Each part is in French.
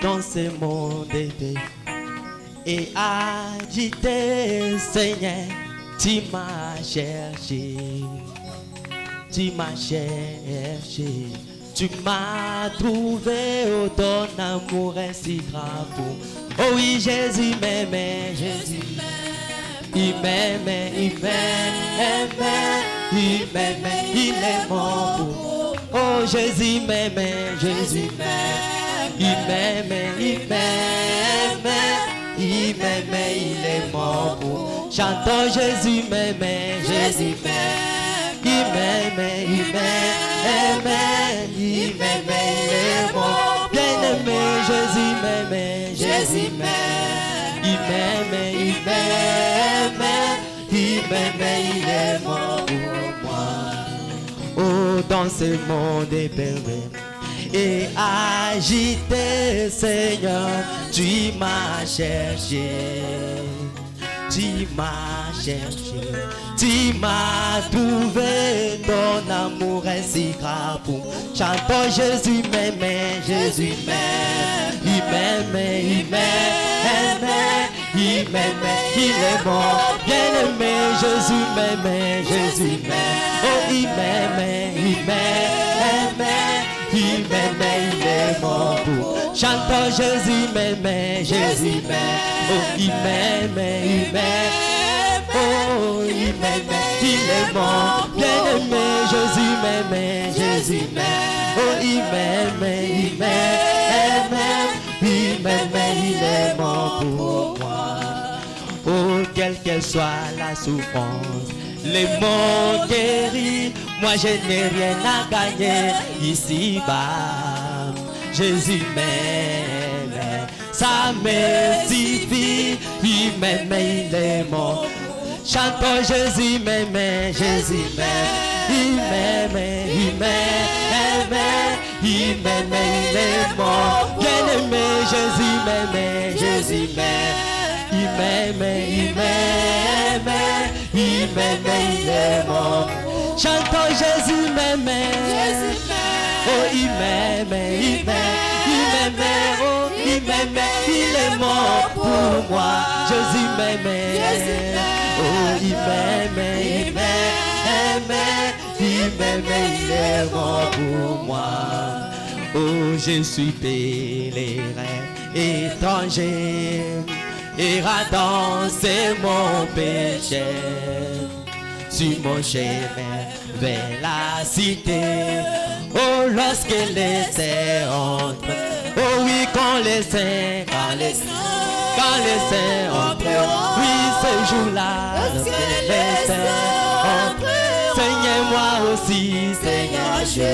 dans ce monde et agité, Seigneur, tu m'as cherché, tu m'as cherché, tu m'as trouvé, oh ton amour est si grave. Oh oui, Jésus m'aime, Jésus m'aime, il m'aime, il m'aime, il m'aime, il est mort. Oh Jésus m'aime, Jésus m'aime, il m'aime, il m'aime, il m'aime, il est mort. Chantons Jésus m'aime, Jésus m'aime, il m'aime, il m'aime, il m'aime, il est mort. Bien-aimé, Jésus m'aime, Jésus m'aime, il m'aime, il m'aime, il m'aime, il est mort pour moi. Oh, dans ce monde éperdu et agité, Seigneur, tu m'as cherché, tu m'as cherché, tu m'as trouvé, ton amour est si grave. Chantons Jésus m'aime, Jésus m'aime, il m'aime, il m'aime, il m'aime, il est mort. Bien-aimé, Jésus m'aime, Jésus m'aime, oh il m'aime, il m'aime, il m'aime, il est mort. Chantons Jésus m'aime, Jésus m'aime, oh il m'aime, il m'aime, oh il m'aime, il est mort. Bien-aimé, Jésus m'aime, Jésus m'aime, oh il m'aime, il m'aime, il m'aime, il est mort pour moi. Oh, quelle qu'elle soit la souffrance, les mots guéris, moi je n'ai rien à gagner ici-bas. Jésus m'aime, ça me suffit, il m'aime, il est mort. Chantons Jésus m'aime, Jésus m'aime, il m'aime, il m'aime, il m'aime, il est mort. Bien-aimé, Jésus m'aime, Jésus m'aime, il m'aime, il m'aime, il m'aime, il est mort. Chantons Jésus m'aime, oh il m'aime, il m'aime, il m'aime, oh il m'aime, il est mort pour moi. Jésus m'aime, oh il m'aime, il m'aime, il m'aime, il est mort pour moi. Oh je suis pèlerin, étranger, errant, c'est mon péché. Sur mon chemin vers la cité, oh lorsque les saints entrent, oh oui quand les saints entrent, oui ce jour-là, lorsque les saints entrent, Seigneur moi aussi, Seigneur je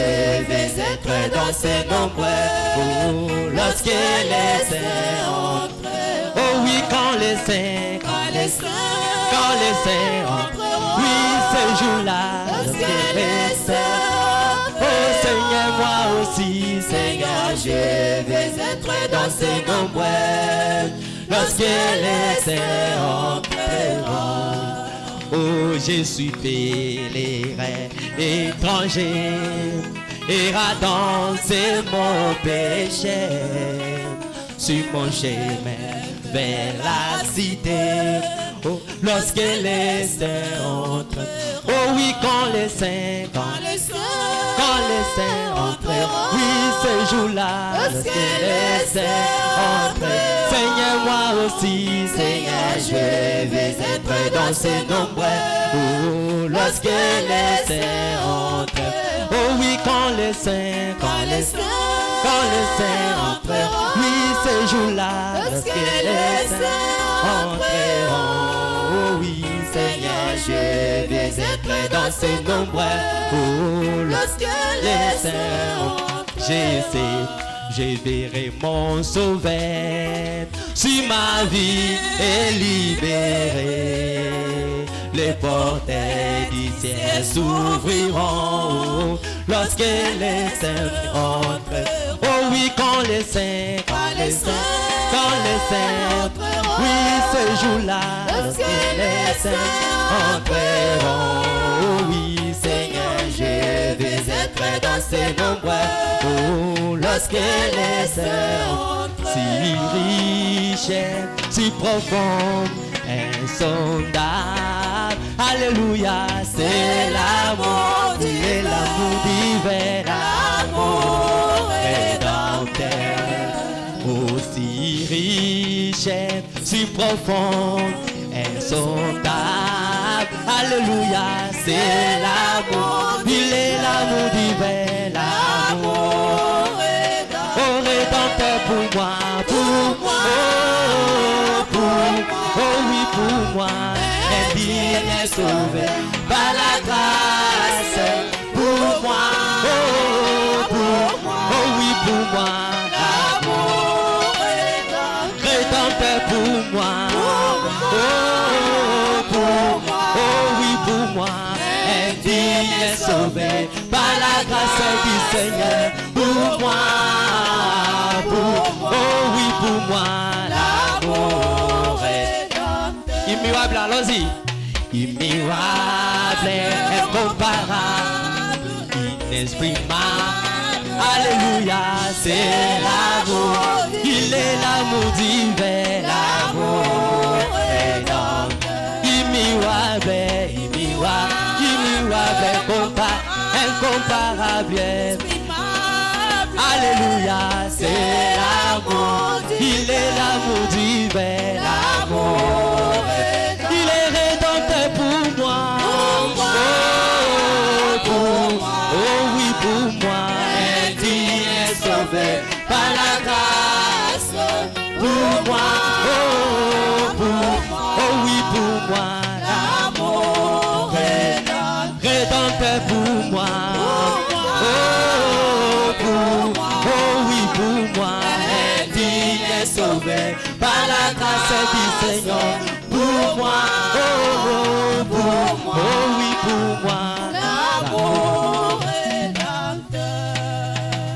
vais être dans ces nombreux, oh lorsque les saints entrent, oh oui quand les saints entrent, oui, ce jour-là, lorsque les saints, oh Seigneur, moi aussi, Seigneur, je vais être dans ces nombreux, lorsque les saints entreront. Oh, je suis pèlerin, étranger, errant, c'est mon péché, sur mon chemin vers la cité. Oh, lorsque les saints entrent, oh oui quand les saints entrent, oui ce jour-là, lorsque les saints entrent, Seigneur moi aussi, Seigneur je vais être dans ces nombreux, oh lorsque les saints entrent, oh oui quand les saints entrent, oui ce jour-là, lorsque les saints entreront. Oh oui, Seigneur, je vais être dans ces nombreux, oh, lorsque les saints, je verrai mon sauveur, si ma vie est libérée, les portes du ciel s'ouvriront, lorsque les saints entrent, oh oui, quand les saints entreront, oui, ce jour-là, lorsque les saints entreront, oh oui, Seigneur, je vais être dans ces nombreux, oh, parce qu'elle est sainte, si riche, si profonde, insondable. Alléluia, c'est l'amour, il est l'amour divin, l'amour rédempteur. Aussi riche, si profonde, insondable. Alléluia, c'est l'amour, il est l'amour divin, l'amour rédempteur. Oh, rédempteur pour moi, oh oui pour moi, indigne sauvé par la grâce, pour moi, oh oui pour moi, l'amour rédempteur pour moi, oh oui pour moi, indigne sauvé par la grâce du Seigneur, pour moi, oh oui pour moi, l'amour rédempteur. Immuable, allons-y. Immuable, incomparable, inexprimable. Alléluia, c'est l'amour, il est l'amour divin, l'amour rédempteur. Immuable, incomparable. Alléluia, c'est l'amour, il est l'amour divin, l'amour rédempteur. Il est rédempteur pour moi, oh oui pour moi, indigne sauvé par la grâce, pour moi, oh oui pour moi, l'amour rédempteur pour moi, oh oui pour moi, indigne sauvé par la grâce du Seignor, pour moi, oh oui pour moi, l'amour rédempteur.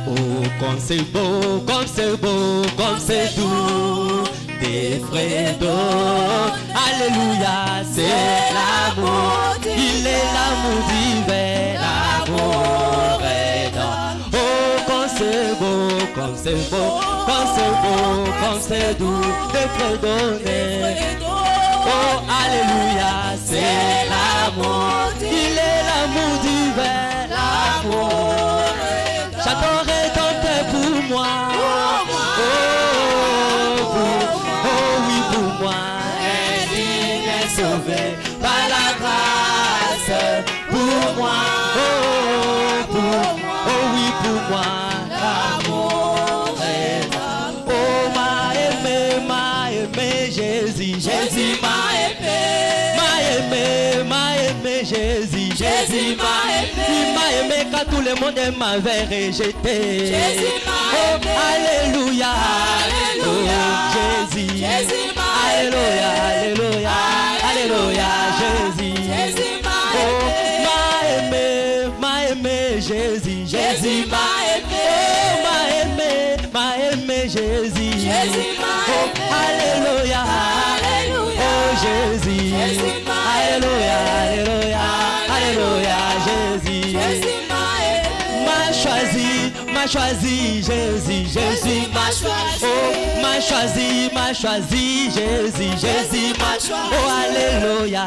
Oh comme c'est beau, comme c'est beau, comme c'est doux, des frais d'eau. Alléluia, c'est l'amour, il est l'amour divin, l'amour rédempteur. Oh comme c'est beau, comme c'est beau, comme c'est beau, comme c'est doux, des frais donnés. Oh alléluia, c'est l'amour, il est l'amour divin, l'amour rédempteur. Château rédempteur pour moi, oh oui pour moi, indigne sauvé par la grâce, pour moi, oh oui pour moi, l'amour rédempteur. Oh m'a aimé Jésus, Jésus m'a aimé Jésus, Jésus m'a aimé. Il m'a aimé quand tout le monde m'avait rejeté. Jésus m'a aimé. Alléluia, Alléluia. Jésus, Jésus m'a Alléluia, aimé. Alléluia, Alléluia, Jésus. Jésus m'a M'a aimé Jésus, Jésus m'a aimé. M'a aimé Jésus, Jésus m'a aimé. Alléluia, Alléluia. oh Jésus, Jésus m'a Alléluia, aimé. Alléluia, Alléluia, Jésus. Jésus m'a aimé. M'a choisi Jésus, Jésus m'a choisi. Oh m'a choisi Jésus, Jésus m'a choisi. Oh alléluia,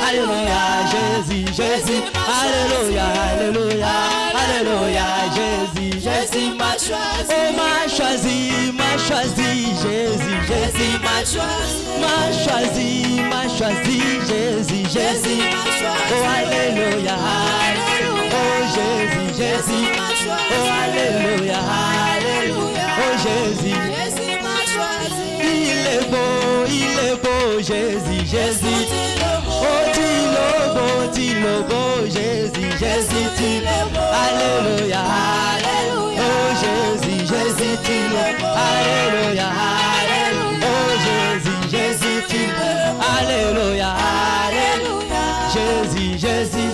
alléluia, Jésus, Jésus, alléluia, alléluia, alléluia, Jésus, Jésus m'a choisi. Oh m'a choisi Jésus, Jésus m'a choisi. M'a choisi Jésus, Jésus m'a choisi. Oh alléluia, oh Jésus, Jésus m'a choisi. Oh alléluia, alléluia, oh Jésus, Jésus m'a choisi. il est beau Jésus, Jésus. Oh dis-le beau Jésus, Jésus, dis-le beau. Alléluia, Alléluia. oh Jésus, Jésus, dis-le. Alléluia, oh Jésus, Jésus, dis-le. Alléluia, Alléluia. Jésus, Jésus.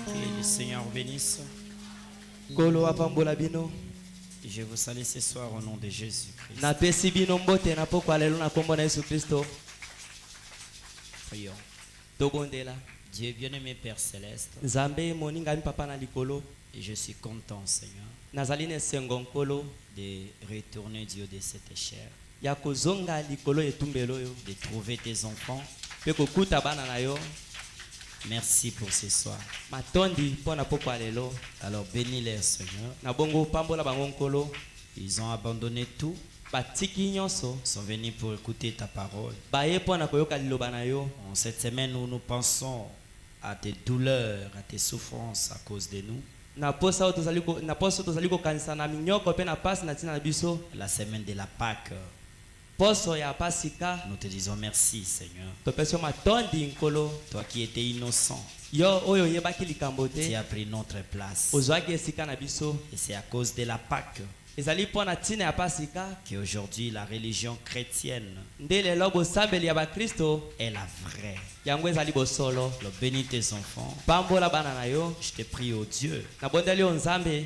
Que le Seigneur vous bénisse. Kolo apambola bino. Je vous salue ce soir au nom de Jésus-Christ. Na pesi bino mbote na pokwa lelo na kombo na Yesu Kristo. Prions. Tobondela. Dieu bien-aimé Père Céleste, nzambe moninga mi papa na likolo et je suis content, Seigneur, nazali na esengo nkolo de retourner Dieu de cette chair, ya kozonga likolo etumbelo oyo de trouver tes enfants. mpe kokuta bana na yo. Merci pour ce soir. Matondi mpo na poko ya lelo Alors bénis-les, Seigneur. na bongo pambola bango nkolo Ils ont abandonné tout, batiki nyonso sont venus pour écouter ta parole. baye mpo na koyoka liloba na yo. En cette semaine où nous pensons à tes douleurs, à tes souffrances à cause de nous, na posa oyo tozali kokanisa na minyoko mpe na pasi na ntina na biso, la semaine de la Pâque, poso ya pasika, nous te disons merci, Seigneur. topesi yo matondi nkolo. Toi qui étais innocent, Yo oyo oyebaki likambo tu te as pris notre place. ozwaki esika na biso. Et c'est à cause de la Pâque Ezali mpo na ntina ya pasika qu'aujourd'hui la religion chrétienne nde lelo bosambeli ya bakristo est la vraie. yango ezali bosolo. Alors bénis tes enfants. Pambola bana na yo, Je te prie, oh Dieu, nabondeli yo nzambe,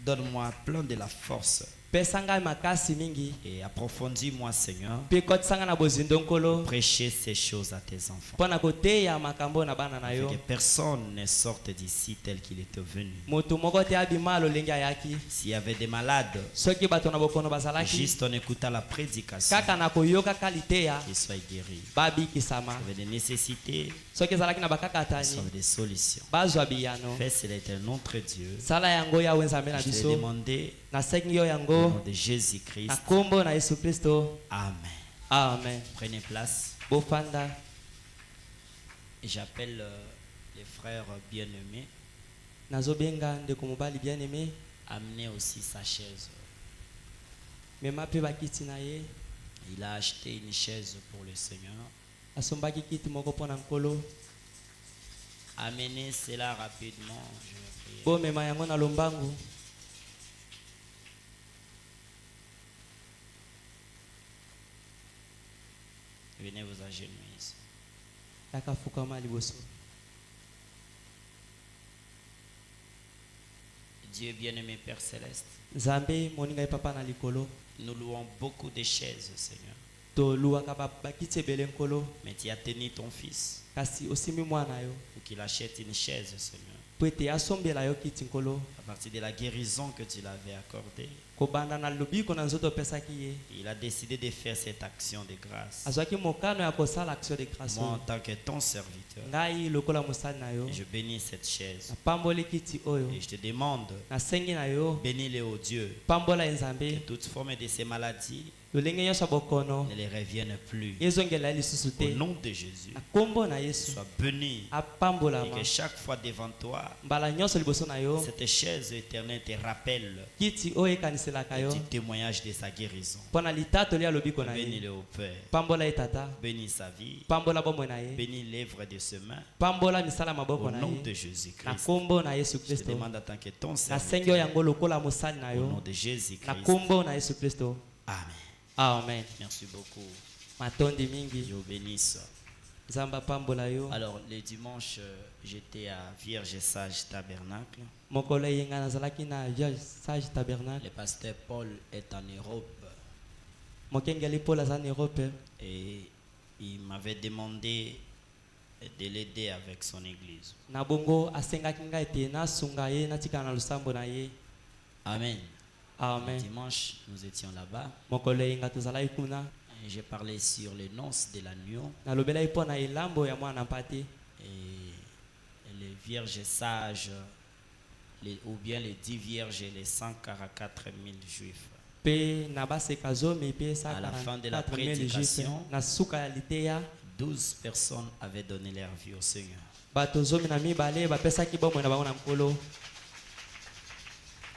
donne-moi plein de la force pesa ngai makasi mingi et approfondis-moi, Seigneur, mpe kotisanga na bozindo nkolo prêcher ces choses à tes enfants. mpo na koteya makambo na bana na Afin yo. que personne ne sorte d'ici tel qu'il était venu. Moto moko te abima lolenge ayaki. S'il y avait des malades, Soki bato na bokono bazalaki juste en écoutant la prédication, kaka na koyoka kaliteya qu'ils soient guéris. babikisama. S'il y avait des nécessités, Soki ezalaki na qu'ils bakakatani soient des solutions. bazwa biyano. Fais cela est notre Dieu. Sala yango yawe nzambe na Je te l'ai biso, demandé nasengi yo au yango nom de Jésus-Christ. na kombo na Yesu Kristo. Amen. Amen. Prenez place. Bofanda. Et j'appelle les frères bien-aimés. Nazobenga ndeko mobali bien aimé, Amenez aussi sa chaise. mema mpe bakiti na ye. Il a acheté une chaise pour le Seigneur. Asombaki kiti moko mpo na nkolo. Amenez cela rapidement. Je vais prier. Bomema yango na lombangu. Venez vous agenouiller ici. Yakafukama liboso. Dieu bien-aimé Père Céleste, Nzambe moninga ye papa na likolo. nous louons beaucoup de chaises, Seigneur. Toluwaka bakiti ebele nkolo, Mais tu as tenu ton fils kasi osimbi mwana yo pour qu'il achète une chaise, Seigneur. po ete asombela yo kiti nkolo. À partir de la guérison que tu l'avais accordée, Kobanda na lobiko na nzoto opesaki ye, il a décidé de faire cette action de grâce. azwaki mokano ya kosala action de grâce Moi, en oyo. tant que ton serviteur, Ngai lokola mosali na yo, je bénis cette chaise. napamboli kiti oyo, Et je te demande, nasengi na yo, bénis-les, oh Dieu, pambola ye que nzambe, toute forme de ces maladies lolenge nyonso ya bokono ne les revienne plus. ezongela ye lisusu Au te. nom de Jésus, Na kombo na Yesu sois béni. Et apambolama. que chaque fois devant toi, Mbala nyonso liboso na yo, cette chaise éternelle te rappelle kiti oyo ekaniselaka yo du témoignage de sa guérison. mpo na litatoli ya lobiko na ye. Bénis-le au Père. Pambola ye tata, Bénis sa vie. pambola bomoi na ye, Bénis l'œuvre de ses mains. pambola misala ya maboko Au na nom ye, de na Jésus-Christ. kombo na Yesu Je te Kristo. demande en tant que ton Nasengi yo serviteur. yango lokola mosali na Au nom yo, de na Jésus-Christ. kombo na Yesu Kristo. Amen. Amen. Merci beaucoup. Matondi mingi, Dieu bénisse. nzamba pambola yo. Alors, le dimanche, j'étais à Vierge Sage Tabernacle. Mokolo yenga nazalaki na Vierge Sage Tabernacle. Le pasteur Paul est en Europe Mokengeli Paul aza na Europe, et il m'avait demandé de l'aider avec son église. na bongo asengaki ngai ete nasunga ye natikala na losambo na ye. Amen. Amen. Dimanche, nous étions là-bas Mokolo yenga tozalaki kuna, et j'ai parlé sur les noces de l'agneau nalobelaki mpo na elambo ya mwana mpate. et les vierges sages, ou bien les 10 vierges et les 144 000 juifs. Pe na baseka zomi pe À la fin de la 144 000 juifs prédication, na suka ya liteya 12 personnes avaient donné leur vie au Seigneur. bato zomi na mibale bapesaki bomoi na bango na nkolo.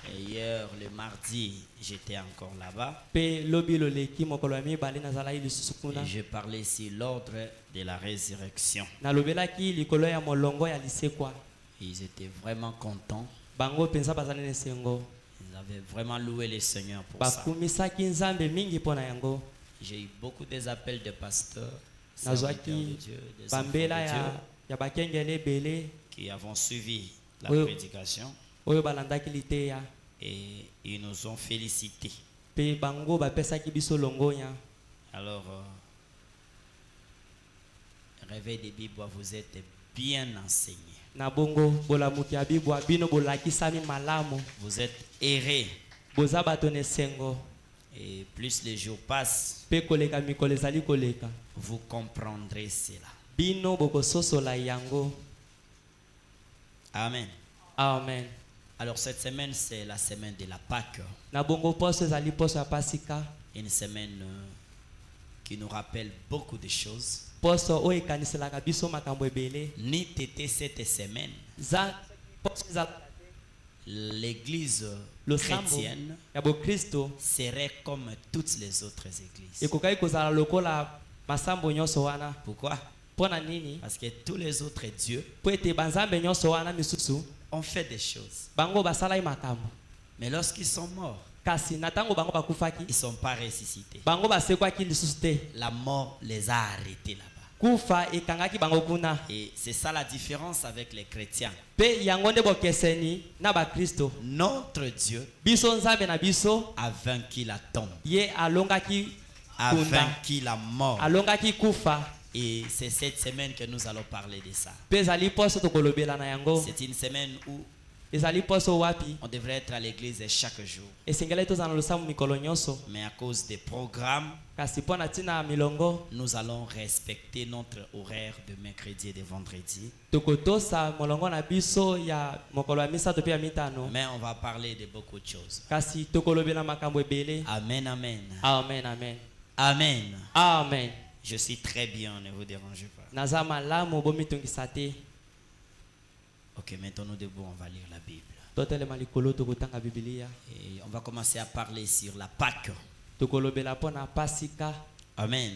Et hier, le mardi, j'étais encore là-bas Pe lobi loleki mokolo ya mibale nazalaki lisusu kuna, et je parlais sur l'ordre de la résurrection. nalobelaki likolo ya molongo ya lisekwa. Ils étaient vraiment contents. Bango mpenza bazali na esengo, Ils avaient vraiment loué le Seigneur pour ça. bakumisaki nzambe mingi mpo na yango. J'ai eu beaucoup des appels de pasteurs, serviteurs de Nazwaki Dieu, des enfants bambela de Dieu ya bakengele ebele qui avons suivi la Oui. prédication oyo balandaki liteya, et ils nous ont félicités. pe bango bapesaki biso longonya. Alors, réveil des Bibles, vous êtes bien enseigné. Na bongo bolamuki ya bibwa bino bolakisami malamu. Vous êtes errés. Boza bato ne sengo. Et plus les jours passent, Pe koleka mikolo ezali koleka. vous comprendrez cela. Bino bokososola yango. Amen. Amen. Alors cette semaine, c'est la semaine de la Pâque. Na bongo poso ezali poso ya pasika. Une semaine qui nous rappelle beaucoup de choses. Poso oyo ekaniselaka biso makambo ebele. Ni t'étais cette semaine, Poso ezalaka l'église losambo chrétienne ya bokristo serait comme toutes les autres églises. ekokaki kozala lokola masambo nyonso wana. Pourquoi? Mpona nini? Parce que tous les autres dieux Po ete banzambe nyonso wana misusu ont fait des choses. bango basalaki makambo, Mais lorsqu'ils sont morts, kasi na ntango bango ils bakufaki ne sont pas ressuscités. bango basekwaki lisusu te. La mort les a arrêtés là-bas. Kufa ekangaki bango kuna. Et c'est ça la différence avec les chrétiens. Pe yango nde bokeseni na bakristo. Notre Dieu Biso nzambe na biso a vaincu la tombe, ye alongaki a kunda, vaincu la mort. alongaki kufa. Et c'est cette semaine que nous allons parler de ça. Pe ezali poso tokolobela na yango. C'est une semaine où Ezali poso wapi on devrait être à l'église chaque jour. esengeli tozala na losambo mikolo nyonso, Mais à cause des programmes, kasi mpo na ntina ya milongo nous allons respecter notre horaire de mercredi et de vendredi. tokotosa molongo na biso ya mokolo ya misato pe ya mitano. Mais on va parler de beaucoup de choses. Kasi tokolobela makambo ebele. Amen, amen. Amen, amen. Amen. Amen. Je suis très bien, ne vous dérangez pas. Naza malamu bomitungisa te. Ok, mettons-nous debout, on va lire la Bible. Totelema likolo tokotanga Biblia. Et on va commencer à parler sur la Pâque. Tokolobela pona pasika. Amen.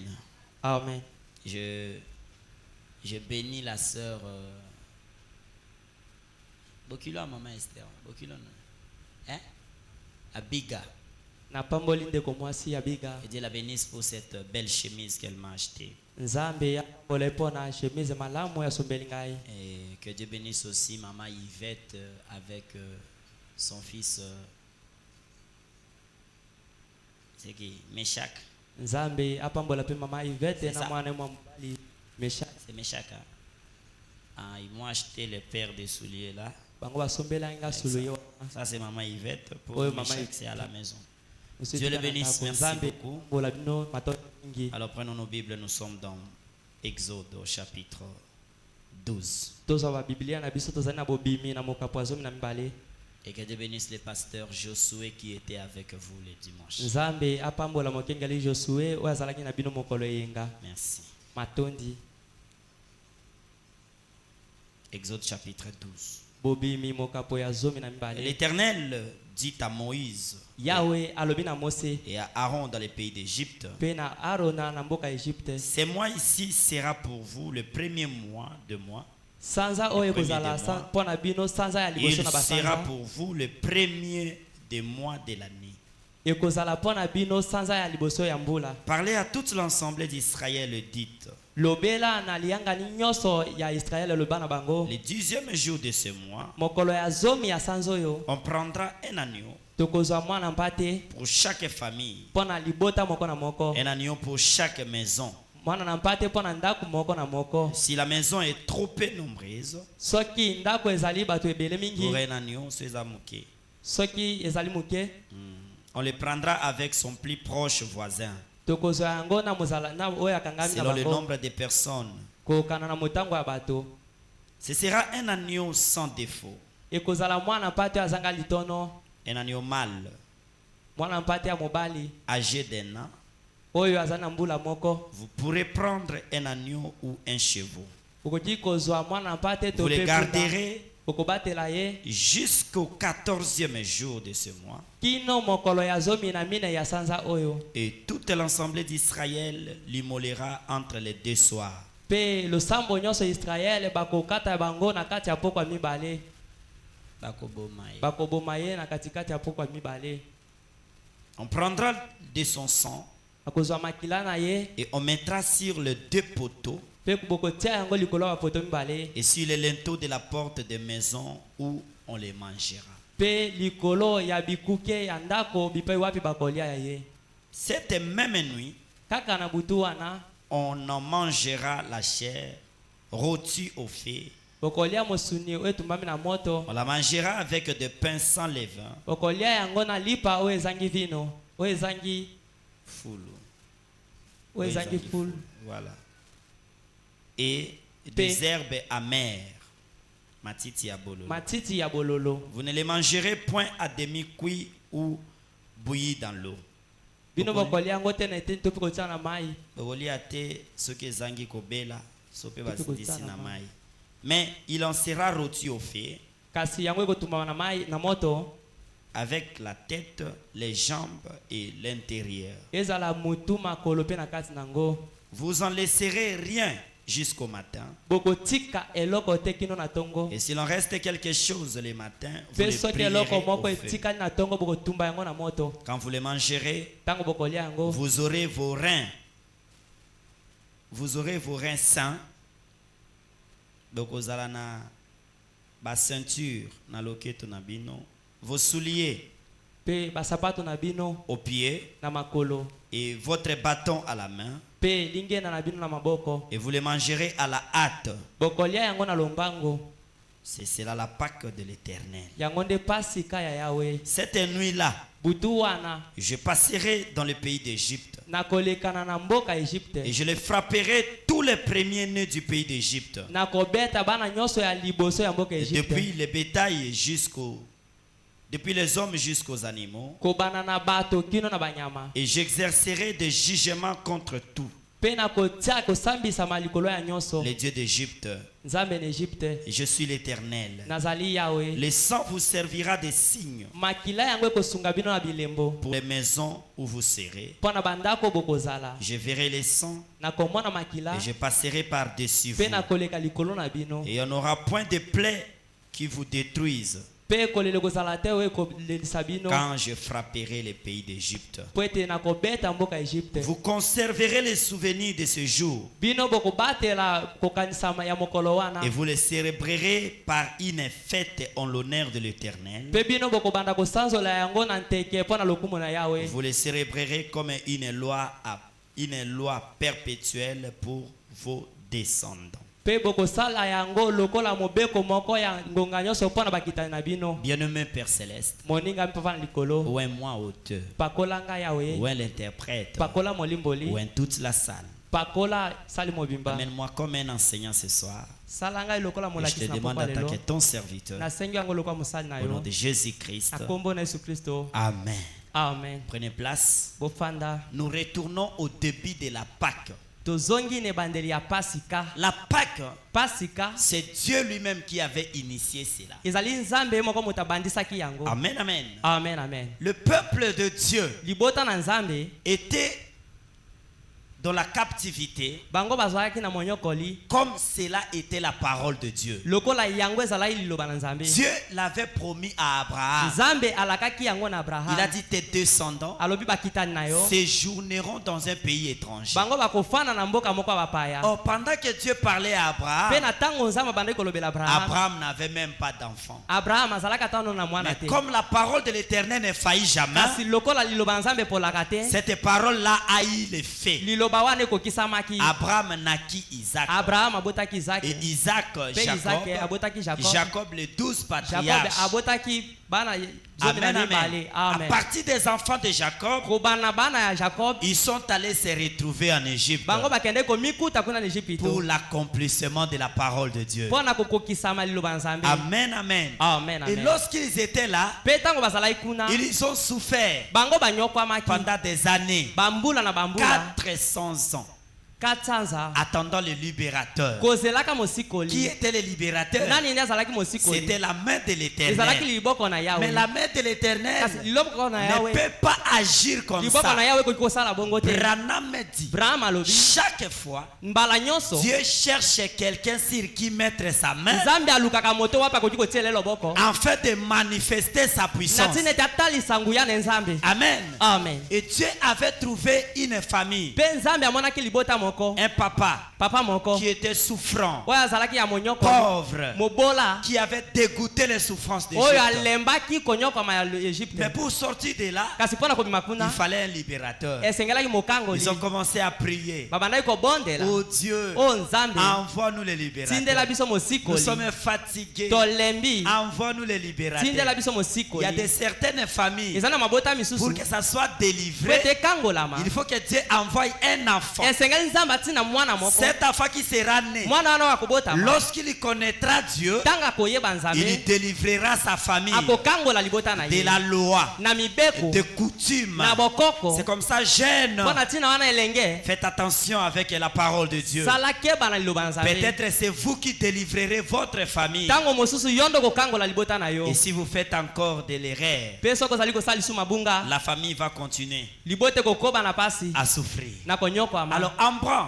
Amen. Je bénis la sœur Bokilo, maman Esther. Bokilo, hein? Abiga. Na pamboli ndeko mwasi ya biga. Et Dieu la bénisse pour cette belle chemise qu'elle m'a achetée. Nzambe ya pambole pona chemise malamu ya sombeli ngai. Et que Dieu bénisse aussi maman Yvette avec son fils. C'est qui? Meshach. Nzambe apambola pe mama Yvette C'est na ça. mwana mwa mbali Meshach. C'est Meshach. Hein? Ah, ils m'ont acheté les paires de souliers là. Bango basombela nga suluyo. Ça c'est maman Yvette. Pour Oui, Meshach, maman c'est à la maison. Dieu Dieu le bénisse, merci beaucoup. beaucoup. Alors prenons nos Bibles, nous sommes dans Exode au chapitre 12. Toza Biblia na biso tozali na bobimi na mokapo ya 12. Et que Dieu bénisse le pasteur Josué qui était avec vous le dimanche. Nzambe apambola mokengali Josué oyo azalaki na bino mokolo yenga. Merci. Matondi. Exode chapitre 12. Bobimi mokapo ya 12. L'Éternel dit à Moïse Yahweh alobi na Mose et à Aaron dans les pays d'Égypte, pe na Arona na mboka Egypte. ces mois ici sera pour vous le premier mois de mois. Sanza oyo kozala mpona bino sanza ya liboso Il na sera basanza. pour vous le premier des mois de l'année. Ekozala mpona bino sanza ya liboso ya mbula. Parlez à toute l'ensemble d'Israël et dites, Lobela na liangani nyonso ya Israel loba na bango. le 10e jour de ce mois, Mokolo ya zomi ya sanza oyo on prendra un agneau tokozwa mwana mpate pour chaque famille, mpona libota moko na moko. un agneau pour chaque maison. Mwana na mpate mpona ndako moko na moko. Si la maison est trop peu nombreuse, Soki ndako ezali bato ebele pour mingi, un agneau, c'est amoké. soki ezali muke, On le prendra avec son plus proche voisin, tokozwa yango na mozala na oyo akangami na selon le bango. nombre de personnes. Kokana na motango ya bato. Ce sera un agneau sans défaut, Ekozala mwana mpate oyo azanga litono, un agneau mâle, mwana mpate ya mobali âgé d'1 an. oyo azali na mbula moko. Vous pourrez prendre un agneau ou un chevaux. Okoki kozwa mwana mpate to Vous le pe garderez okobatela ye jusqu'au 14e jour de ce mois. kino mokolo ya 14 ya sanza oyo. Et toute l'ensemble d'Israël l'immolera entre les deux soirs. Pe losambo nyonso Israele bakokata bango na kati ya pokwa mibale. Bakoboma ye na katikati ya pokwa mibale. On prendra de son sang Akozwa makila na ye et on mettra sur les deux poteaux pe bokotia yango likolo ya poto mibale. et sur les linteaux de la porte des maisons où on les mangera. Pe likolo ya bikuke ya ndako bipai wapi bakolia ya ye. Cette même nuit, Kaka na butu wana on en mangera la chair rôti au feu. bokolia mosuni oyo etumbami na moto. On la mangera avec des pains sans levain. Bokolia yango na lipa oyo ezangi vino, oyo ezangi Fulu. oyo ezangi fulu. Voilà. Et des herbes amères. Matiti ya bololo. Matiti ya bololo. Vous ne les mangerez point à demi-cuit ou bouilli dans l'eau. Bino bokolia yango te na ete topi kotia na mai. Bokolia te soki ezangi kobela, sope bazindisi na mai. Mais il en sera rôti au feu. Kasi yango ekotumbama na mai na moto. Avec la tête, les jambes et l'intérieur. Ezala mutu makolo pe na kati nango. Vous en laisserez rien jusqu'au matin. Bokotika eloko te kino na tongo. Et s'il en reste quelque chose le matin, vous Pe le soki brûlerez eloko moko au feu. etika na tongo bokotumba yango na moto. Quand vous les mangerez, Tango bokolia yango. vous aurez vos reins. Vous aurez vos reins sains. Donc vous allez na ba ceinture na loketo na bino, vos souliers Pe basapato na bino aux pieds na makolo. et votre bâton à la main. Pe lingena na bino na maboko. Et vous les mangerez à la hâte. Bokolia yango na lombango. C'est cela la Pâque de l'Éternel. Yango nde pasika ya Yahweh. Cette nuit-là, Butu wana je passerai dans le pays d'Égypte. nakolekana na mboka Egypte. Et je les frapperai tous les premiers-nés du pays d'Égypte. Nakobeta bana nyonso ya liboso ya mboka Et Egypte. depuis les bétails depuis les hommes jusqu'aux animaux. Kobana na bato kino na banyama. Et j'exercerai des jugements contre tout. Pe nakotia kosambisa malikolo ya nyonso. Les dieux d'Égypte. Nzambe na Egypte. Et je suis l'Éternel. Nazali Yahweh. Le sang vous servira de signe Makila yango ekosunga bino na bilembo. pour les maisons où vous serez. Pona bandako bokozala. Je verrai les sangs Nakomona makila. et je passerai par-dessus Pe vous. nakoleka likolo na bino. Et il n'y aura point de plaies qui vous détruisent Pe kolele kozala te oyo ekolelisa bino. quand je frapperai les pays d'Égypte. Po ete nakobeta mboka Egypte. Vous conserverez les souvenirs de ce jour Bino bokobatela kokanisama ya mokolo wana. et vous les célébrerez par une fête en l'honneur de l'Éternel. Pe bino bokobanda kosanzola yango na nteke mpo na lokumu na Yahweh. Vous les célébrerez comme une loi perpétuelle pour vos descendants. Pe bokosala yango lokola mobeko moko ya ngonga nyonso mpo na bakitani na bino. Bien-aimé Père Céleste, Moninga mpava na likolo. ou un moi auteur, Pakola nga Yahweh. ou un l'interprète, Pakola molimboli. ou un toute la salle. Pakola sali mobimba. Amène-moi comme un enseignant ce soir. Sala nga lokola Et je molakisi te na demande pokwa en tant que lelo. ton serviteur, Na sengi yango lokola mosali na au nom yo. de Jésus-Christ. Akombo na Yesu Kristo. Amen. Amen. Prenez place. Bofanda. Nous retournons au début de la Pâque. Tozongi ne bandeli ya pasika. La Pâque, Pasika. c'est Dieu lui-même qui avait initié cela. Ezali nzambe moko moto abandisaki yango. Amen, amen. Amen, amen. Le peuple de Dieu Libota na nzambe. était dans la captivité Bango bazalaki na monyokoli. comme cela était la parole de Dieu. Lokola yango ezalaki liloba na nzambe. Dieu l'avait promis à Abraham. Nzambe alakaki yango na Il a Abraham. dit tes descendants Alobi bakitani na yo. séjourneront dans un pays étranger. Bango bakofana na mboka moko ya bapaya. Or, pendant que Dieu parlait à Pe Abraham, na tango nzambe bandaki kolobela Abraham. Abraham n'avait même pas d'enfant. Abraham azalaka tano na mwana Mais te. comme la parole de l'Éternel ne faillit jamais, Kasi lokola liloba nzambe polaka te. cette parole-là a eu l'effet. Liloba wana ekokisamaki. Abraham naquit Isaac. Abraham abotaki Isaac. Et Isaac, Pe Isaac Jacob, abotaki Jacob. Jacob, les 12 Jacob patriarches. abotaki bana Amen, amen. À Amen. partir des enfants de Jacob, Kobana bana ya Jacob. ils sont allés se retrouver en Égypte Bango bakende komikuta kuna na Egypte. pour l'accomplissement de la parole de Dieu. Pona kokokisama liloba nzambe. Amen, amen. Amen, Et amen. lorsqu'ils étaient là, Pe tango bazalaki kuna. ils ont souffert Bango banyokwamaki. pendant des années, Bambula na bambula. 400 ans, 400 ans. attendant le libérateur. Kozelaka Qui mosikoli. était le libérateur? Nani ndiye azalaki mosikoli? C'était la main de Ezalaki l'Éternel. liboko na Yahweh. Mais la main de l'Éternel Kasi liboko na ne Yahweh. peut pas agir comme Liboko na ça. Yahweh koki kosala bongo te. Branham me dit, Abraham alobi. chaque fois, Mbala nyonso. Dieu cherche quelqu'un sur qui mettre sa main Nzambe alukaka moto wapi akoki kotia lelo boko. afin de manifester sa Na puissance. tina ete atalisa nguya na Nzambe. Amen. Amen. Et Dieu avait trouvé une famille, Pe Nzambe amonaki libota moko. un papa, papa moko qui était souffrant, oyo azalaki ya monyoko pauvre, mobola qui avait dégoûté les souffrances oyo d'Égypte. alembaki konyokoma ya Egypte. Mais pour sortir de là, Kasi mpona kobima il kuna fallait un libérateur. esengelaki mokangoli. Ils ont commencé à prier. babandaki kobondela Oh Dieu, o nzambe envoie-nous les tindela libérateurs. biso Nous mosikoli sommes fatigués. tolembi Envoie-nous les tindela libérateurs. biso Il y a mosikoli de certaines familles, eza na mabota pour misusu que ça soit po délivré, ete ekangolama il faut que Dieu envoie un enfant. esengeli nzambe atina mwana moko Cet enfant qui sera né, mwana wana wa kobotama lorsqu'il connaîtra Dieu, ntango akoyeba il nzambe délivrera sa famille akokangola libota na de ye la loi, na mibeko de coutume. na bokoko C'est comme ça, jeune, mpona ntina wana elenge faites attention avec la parole de Dieu. sala keba na liloba na nzambe Peut-être c'est vous qui délivrerez votre famille. ntango mosusu yo nde kokangola libota na yo Et si vous faites encore de l'erreur, mpe soki ozali kosala lisu mabunga la famille va continuer libota ekokoba na pasi à souffrir. na konyokwama. Alors, Ambram,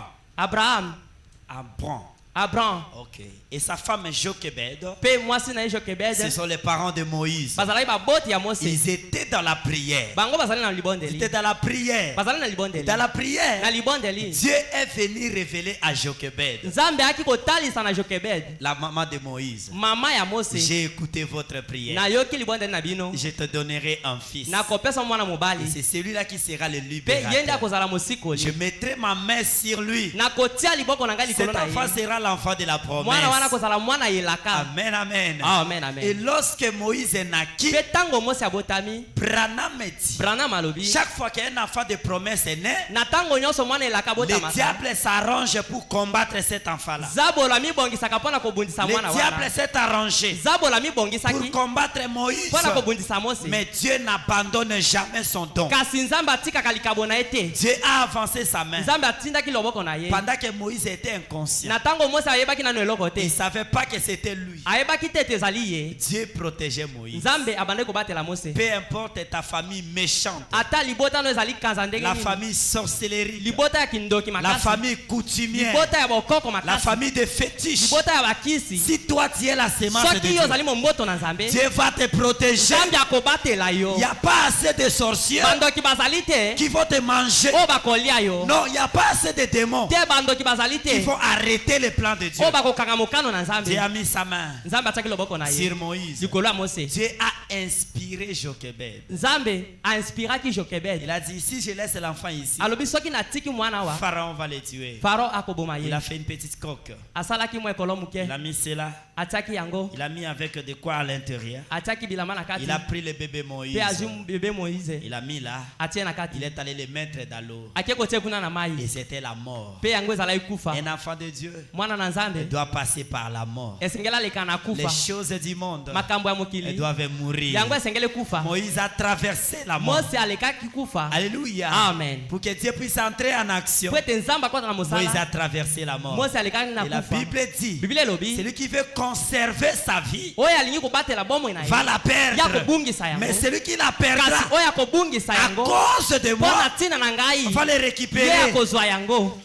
abraham ok, et sa femme Jochebed, mpe mwasi na ye jokebede ce sont les parents de Moïse. bazalaki baboti ya mose Ils étaient dans la prière. bango bazali na Ils libondeli étaient dans la prière. bazali na libondeli Dans la na prière, libondeli Dieu est venu révéler à Jochebed, nzambe ayaki kotalisa na jokebede la maman de Moïse. mama ya mose J'ai écouté votre prière. nayoki libondeli na bino Je te donnerai un fils. nakopesa mwana Et mobali c'est celui-là qui sera le mpe ye nde libérateur. akozala Je mosikoli mettrai ma main sur lui. nakotia liboko na ngai Cet likolo na enfant ye sera l'enfant de la mwana wana promesse. kozala mwana yelaka. Amen, amen. Amen, Et amen. lorsque Moïse est naquit, mpe ntango mose abotami Branham dit, branham alobi chaque fois qu'un enfant de promesse est né, na ntango nyonso mwana elaka le abotamaka diable s'arrange pour combattre cet enfant-là. zabola mibongisaka mpona kobundisa mwana Le diable wana s'est arrangé zabola pour mibongisaki combattre Moïse. mpona kobundisa mose Mais Dieu n'abandonne jamais son don. kasi nzambe atikaka likabo na ye te Dieu a avancé sa main. nzambe atindaki loboko na ye Pendant que Moïse était inconscient, na ntango mose ayebaki nano eloko te il ne savait pas que c'était lui. ayebaki te ete ezali ye Dieu protégeait Moïse. nzambe abandaki kobatela mose Peu importe ta famille méchante, ata libota no ezali kanza ndenge la nini famille sorcellerie, libota ya kindoki la makasi famille coutumière, libota ya bokoko la makasi famille de fétiches. libota ya bakisi Si toi tu es la sémence de soki Dieu, yo ozali momboto na nzambe Dieu va te protéger. nzambe akobatela yo Il n'y a pas assez de sorciers bandoki bazali te qui vont te manger. oyo bakolia yo Non, il n'y a pas assez de démons te bandoki bazali qui te vont arrêter les plans de Dieu. oyo bakokanga mokano na nzambe Dieu a mis sa main nzambe atiaki loboko na ye sur Moïse. likolo ya mose Dieu a inspiré Jochebed. nzambe ainspiraki Il jokebed a dit, si je laisse l'enfant ici, alobi soki natiki mwana wa Pharaon va le tuer. faro akoboma Il ye a fait une petite coque. asalaki mwa ekolo moke Il a mis cela. atiaki yango Il a mis avec de quoi à l'intérieur. atiaki bilamba na kati Il a pris le bébé Moïse. mpe azwi bebe moïse Il a mis là. atie na kati Il est allé le mettre dans l'eau. akie kotie kuna na Et mai c'était la mort. mpe yango ezalaki kufa Un enfant de Dieu mwana na nzambe doit passer par la mort. esengeli aleka na Les kufa choses du monde, makambo ya elles mokili doivent mourir. yango esengeli kufa Moïse a traversé la mort. mose alekaki kufa Alléluia. Amen. Pour que Dieu puisse entrer en action, po ete nzambe akɔta na Moïse mosala a traversé la mort. mose alekaki na Et la kufa Bible dit, biblia elobi celui qui veut conserver sa vie oyo alingi kobatela bomoi na ye va la ya perdre. kobungisa yango Mais celui qui la kasi perdra oyo akobungisa à yango cause de mpo na moi ntina na ngai va le ye récupérer. akozwa yango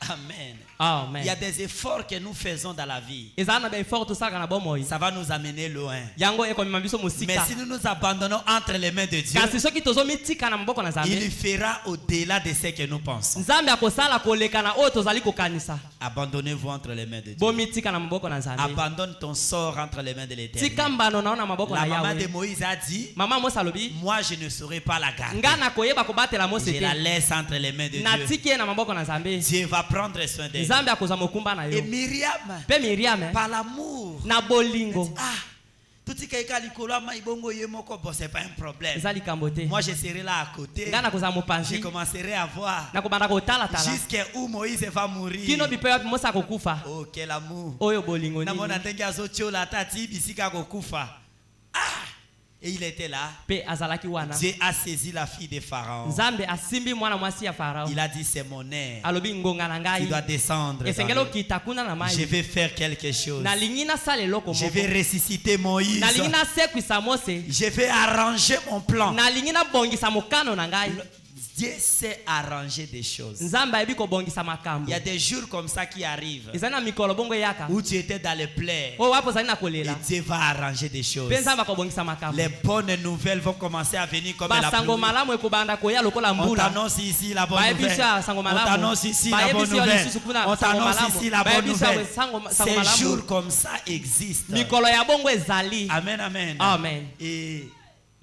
Amen. Il y amen a des efforts que nous faisons dans la vie. ezala na baeffort tosalaka na bomoi Ça va nous amener loin. yango ekomema biso Mais mosika si nous nous abandonnons entre les mains de Dieu, kasi soki tozomitika na maboko na il nzambe fera au-delà de ce que nous pensons. nzambe akosala koleka na oyo tozali kokanisa Abandonnez-vous entre les mains de Dieu. bomitika na maboko na nzambe Abandonne ton sort entre les mains de l'Éternel. tika mbano na yo na maboko La na maman de yawe Moïse a dit, mama mose alobi moi je ne saurais pas la garder. nga nakoyeba kobatela mose Je la te laisse entre les mains de Dieu. natiki ye na maboko na nzambe Dieu va prendre soin d'elle. nzambe akozwa mokumba na Et yo Myriam, mpe miriame par l'amour, na bolingo ah, tout ce qui est likolo ama ibongo yemoko, bon, c'est pas un problème. eza likambo te Moi je serai là à côté. nga nakozala Je mopanzi commencerai à voir nakobanda kotalatala jusqu'à où Moïse va mourir. kino bipe wapi mose akokufa Oh, quel amour. oyo bolingo Namona nini ndenge azotiola atati bisika kokufa. Ah! Et il était là. mpe azalaki wana Dieu a saisi la fille de Pharaon. nzambe asimbi mwana mwasi ya farao Il a dit, c'est mon air. alobi ngonga na Tu ngai dois descendre. dans esengeli l'eau. okita kuna na Je mai vais faire quelque chose. nalingi nasala eloko Je moko vais ressusciter Moïse. nalingi nasekwisa mose Je vais arranger mon plan. nalingi nabongisa mokano na ngai Dieu sait arranger des choses. Nzambe ayebi kobongisa Il makambo. y a des jours comme ça qui arrivent Ezali na mikolo bongo yaka. où tu étais dans les plaies O wapo zali na et kolela. Dieu va arranger des choses. Pe Nzambe akobongisa makambo. Les bonnes nouvelles vont commencer à venir comme la Basango pluie. malamu ekobanda koya lokola On mbula. t'annonce ici la bonne Bayebisi nouvelle. ya sango On malamu. t'annonce ici la bonne Bayebisi ya nouvelle. lisusu kuna On sango t'annonce malamu. ici la bonne Bayebisi ya nouvelle. sango Ces malamu. jours comme ça existent. Mikolo ya bongo ezali. Amen, amen. Amen. Et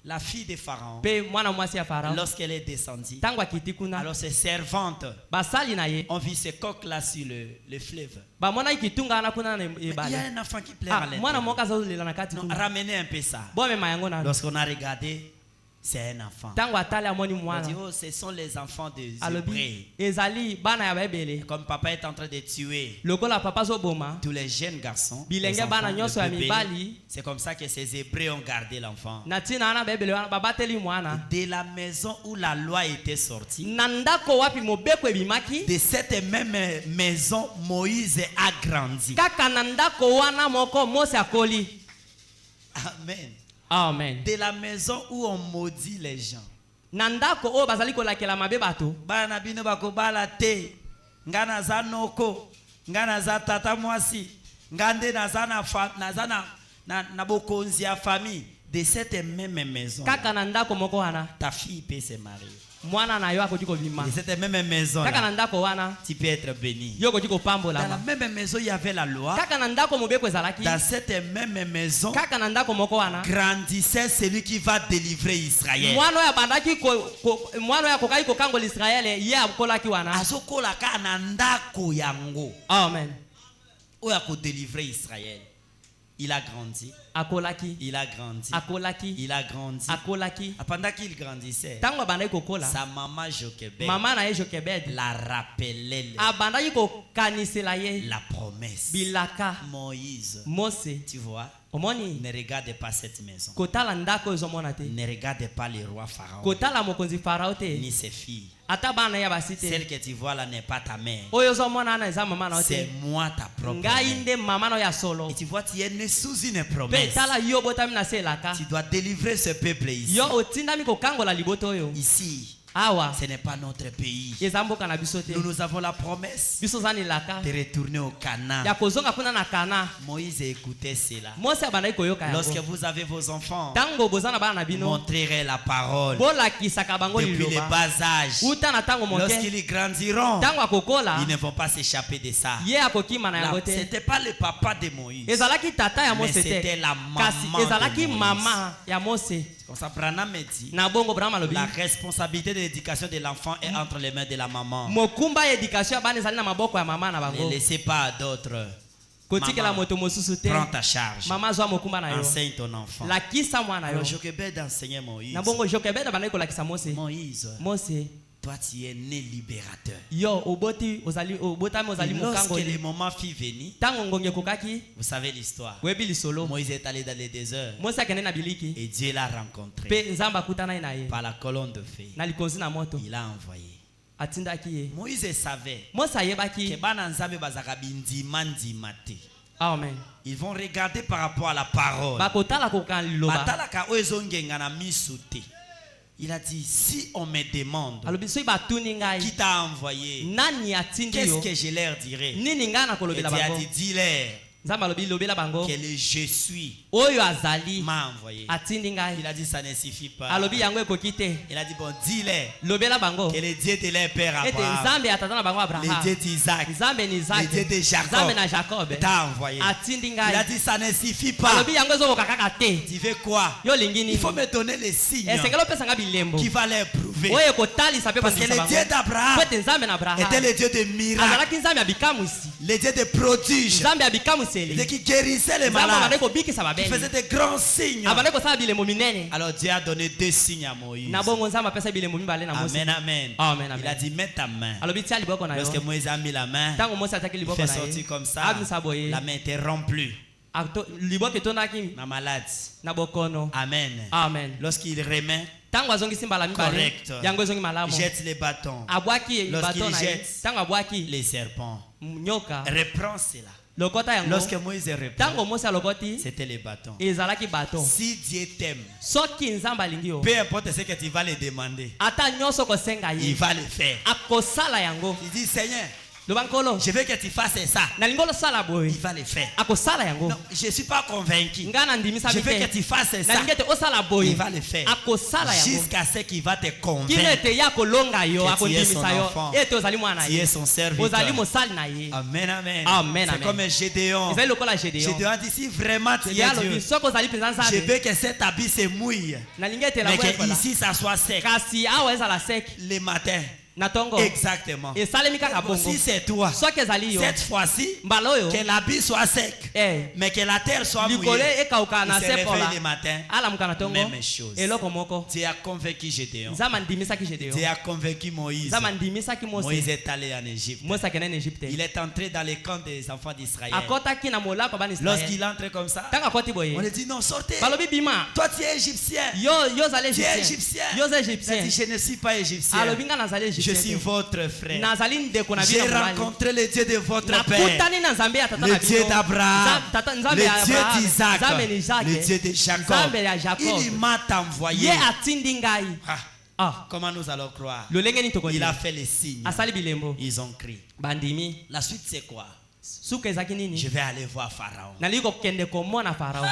la fille de Pharaon, Pe mwana mwasi ya Farao. lorsqu'elle est descendue, Tango akiti kuna. alors ses servantes Basali na ye. ont vu ce coq-là sur le fleuve. Bamona ikitunga ana kuna na Mais il y a ebale. un enfant qui pleure à Ah, mwana l'intérieur. moka azolela na kati Non, kuna. ramenez un peu ça. Bome mayango na. Lorsqu'on a regardé, c'est un enfant. Tango atali amoni On mwana. dit, oh, ce sont les enfants des Alobi Hébreux. ezali bana ya baebele. Comme papa est en train de tuer Lokola papa zo boma. tous les jeunes garçons, Bilenge les enfants, bana le nyonso ya bébé, mibali. c'est comme ça que ces Hébreux ont gardé l'enfant. Na tina ana baebele wana babateli mwana. De la maison où la loi était sortie, Na ndako wapi mobeko ebimaki. de cette même maison, Moïse a grandi. Kaka na ndako wana moko Mose akoli. Amen. Amen. De la maison où on maudit les gens. Na ndako oyo bazali kolakela mabe bato. Bana bino bakobala te. Nga naza noko. Nga naza tata mwasi. Nga nde naza na bokonzi ya famille. De cette même maison, Kaka na ndako moko wana. ta fille peut se marier. Mwana na yo akoki kobima. De cette même maison, Kaka na ndako wana. tu peux être béni. Yo akoki Dans la kopambola. même maison, il y avait la loi. Kaka na ndako mobeko ezalaki. Dans cette même maison, Kaka na ndako moko wana. grandissait celui qui va délivrer Israël. Mwana oyo abandaki mwana oyo akokaki kokangola Israele ye akolaki wana. Azokola ka na ndako yango. Amen. Oyo akodélivrer Israël. Il a grandi. Akolaki. Il a grandi. Akolaki. Il a grandi. Akolaki. Pendant qu'il grandissait, Tango abandaki kokola. sa maman Jochebed Mama na ye Jokebed. la rappelait Abandaki kokanisela ye. la promesse. Bilaka. Moïse, Mose. tu vois, Omoni. ne regarde pas cette maison. Kotala ndako ezomona te. Ne regarde pas le roi Pharaon Kotala mokonzi Farao te. ni ses filles. Ata bana ya basi te. Celle que tu vois là n'est pas ta mère. Oyo ozomona ana eza mama na yo C'est te. moi ta propre Ngai mère. nde mama na yo ya solo. Et tu vois, tu es né sous une Pe promesse. tala yo botami na se elaka. Tu dois délivrer ce peuple ici. Yo otindami kokangola liboto oyo. Ici, Awa. ce n'est pas notre pays. Eza mboka na biso te. Nous avons la promesse Biso zani elaka. de retourner au Canaan. Ya kozonga kuna na Kana. Moïse écoutait cela. Mose abandaki koyoka Lorsque yango. vous avez vos enfants, Tango bozana bana na bino. montrez la parole Bolakisaka bango depuis le liloba. bas âge. Uta na tango moke. Lorsqu'ils grandiront, Tango akokola. ils ne vont pas s'échapper de ça. Ye akokima na yango te. C'était pas le papa de Moïse. Ezalaki tata ya Mais Mose c'était te. la Kasi maman ezalaki de Moïse. mama ya Mose. Comme ça, Branham me dit, Na bongo Brahma lobi. la responsabilité de l'éducation de l'enfant est entre les mains de la maman. Mokumba ya éducation ya bana ezali na maboko ya mama na Ne bango. laissez pas à d'autres. Kotikela Maman, moto mosusu te. prends ta charge. Mama zwa mokumba na yo. Enseigne ton enfant. Lakisa mwana yo. Alors, Jochebed enseignait Moïse. Na bongo Jokebed abandaki kolakisa Mose. Moïse, Mose. toi tu es né libérateur. Yo obotami ozali Et lorsque le mokangoli. moment fut venu, Tango ngonge kokaki. vous savez l'histoire. Webi lisolo. Moïse est allé dans le désert Mose akende na biliki. et Dieu l'a rencontré Pe nzamba akutana na ye. par la colonne de feu. Na likonzi na moto. Il a envoyé. Atindaki ye. Moïse savait Mose que ayebaki. bana nzambe bazaka bindima ndima te. Amen. Ils vont regarder par rapport à la parole. Bakotala kokan liloba. Batalaka oyo ezongenga na miso te. Il a dit, si on me demande Alobi soki batuni qui ngai. t'a envoyé, Nani atindi qu'est-ce yo? que je leur dirai? Nini ngai na Et kolobela Dieu a bango? dit, dis-leur Nzamba alobi lobela bango. que le je suis Oyo azali m'a envoyé. atindi Il ngai. a dit, ça ne suffit pas. Alobi yango ekoki te. Il a dit, bon, dis-leur Lobela bango. que le Dieu de leur père Ete Abraham, nzambe ya tata na bango le Abraham. Dieu d'Isaac, Nzambe ni Isaac. le Dieu de Jacob Nzambe na Jacob. t'a envoyé. Atindi Il a ngai. dit, ça ne suffit pas. Alobi yango ezokoka kaka te. Tu veux quoi? Yo lingi Il nini? faut me donner les signes Esengeli opesa nga bilembo. qui va leur prouver. Oyo ekotalisa mpe Parce que kondimisa le Dieu bango. d'Abraham Po ete nzambe na Abraham était le Dieu de miracles, azalaki nzambe ya bikamwisi. le Dieu de prodiges, Nzambe ya le bikamwiseli. Dieu qui guérissait les Nzambe malades, abandaki kobikisa qui babeli. faisait des grands signes. Abandaki kosala bilembo minene. Alors Dieu a donné deux signes à Moïse. Na bongo nzambe apesa bilembo mibale na Mose. Amen, amen. Amen, amen. Il a dit, mets ta main. Alobi tia liboko na yo. Lorsque Moïse a mis la main, Tango Mose ataki il liboko fait na sortir ye. comme ça. Abimisa boye. La main était rompue. Liboko etondaki Ma malade. na bokono. Amen. Amen. Lorsqu'il remet, Tango azongisi mbala mibale. Correct. Yango ezongi malamu. jette les bâtons. Abwaki Lorsqu'il bato na ye. jette Tango abwaki les serpents. nyoka. Reprends cela. lokota yango Lorsque Moïse répond, tango Moïse lokoti c'était les bâtons. ezalaki bato Si Dieu t'aime, soki nzambe alingi yo peu importe ce que tu vas lui demander, ata nyonso kosenga il ye va le faire. akosala yango Il dit, Seigneur, loba nkolo je veux que tu fasses ça. nalingi osala boye Il va le faire. akosala yango Non, je ne suis pas convaincu. nga nandimisa Je veux que bite tu fasses ça. nalingi ete osala boye Il va le faire. akosala yango Jusqu'à ce qu'il va te kino convaincre. ete ya kolonga yo Que tu es son akondimisa yo enfant. ete ozali mwana Tu ye es son serviteur. ozali mosali na ye Amen, amen. Amen, C'est amen. comme Gédéon. ezali lokola Gédéon Gédéon dit, si vraiment tu es alobi Dieu, soki ozali mpenza je nzambe veux que cet habit se mouille. nalingi ete Mais elabo que ici, ça soit sec. kasi awa ezala sek Le matin. na tongo Exactement. esalemi kaka Bon, bongo si c'est toi, soki ezali yo cette fois-ci, mbala oyo que l'habit soit sec, mais que la terre soit likolo mouillée. ekauka na Il se se réveille pola le matin. alamuka na tongo Même chose. eloko moko Dieu a convaincu Gédéon. nzambe andimisaki Gédéon Dieu a convaincu Moïse. nzambe andimisaki Moïse Mose est allé en Égypte. Mose akende na Egypte Il est entré dans les camps des enfants d'Israël. akotaki na molako bana Israel Lorsqu'il entre comme ça, ntango akoti on boye lui dit non, sortez. balobi bima Toi, tu es égyptien. yo ozali Tu es égyptien égyptien. yo oza Il a égyptien dit, je ne suis pas égyptien. alobi nga nazali Je suis égyptien votre frère. nazali ndeko na J'ai bino mobali rencontré le Dieu de votre père. nakutani na nzambe ya tata Le na Dieu bino d'Abraham, nzambe le ya Dieu Abraham, d'Isaac, nzambe ya Isaac, le Dieu de Jacob. nzambe ya Jacob. Il m'a envoyé. ye atindi ngai Ah, comment nous allons croire? lolenge nini Il tokondima a fait les signes. asali bilembo Ils ont crié. bandimi La suite, c'est quoi? suka ezalaki Je nini vais aller voir Pharaon. nalingi kokende komona farao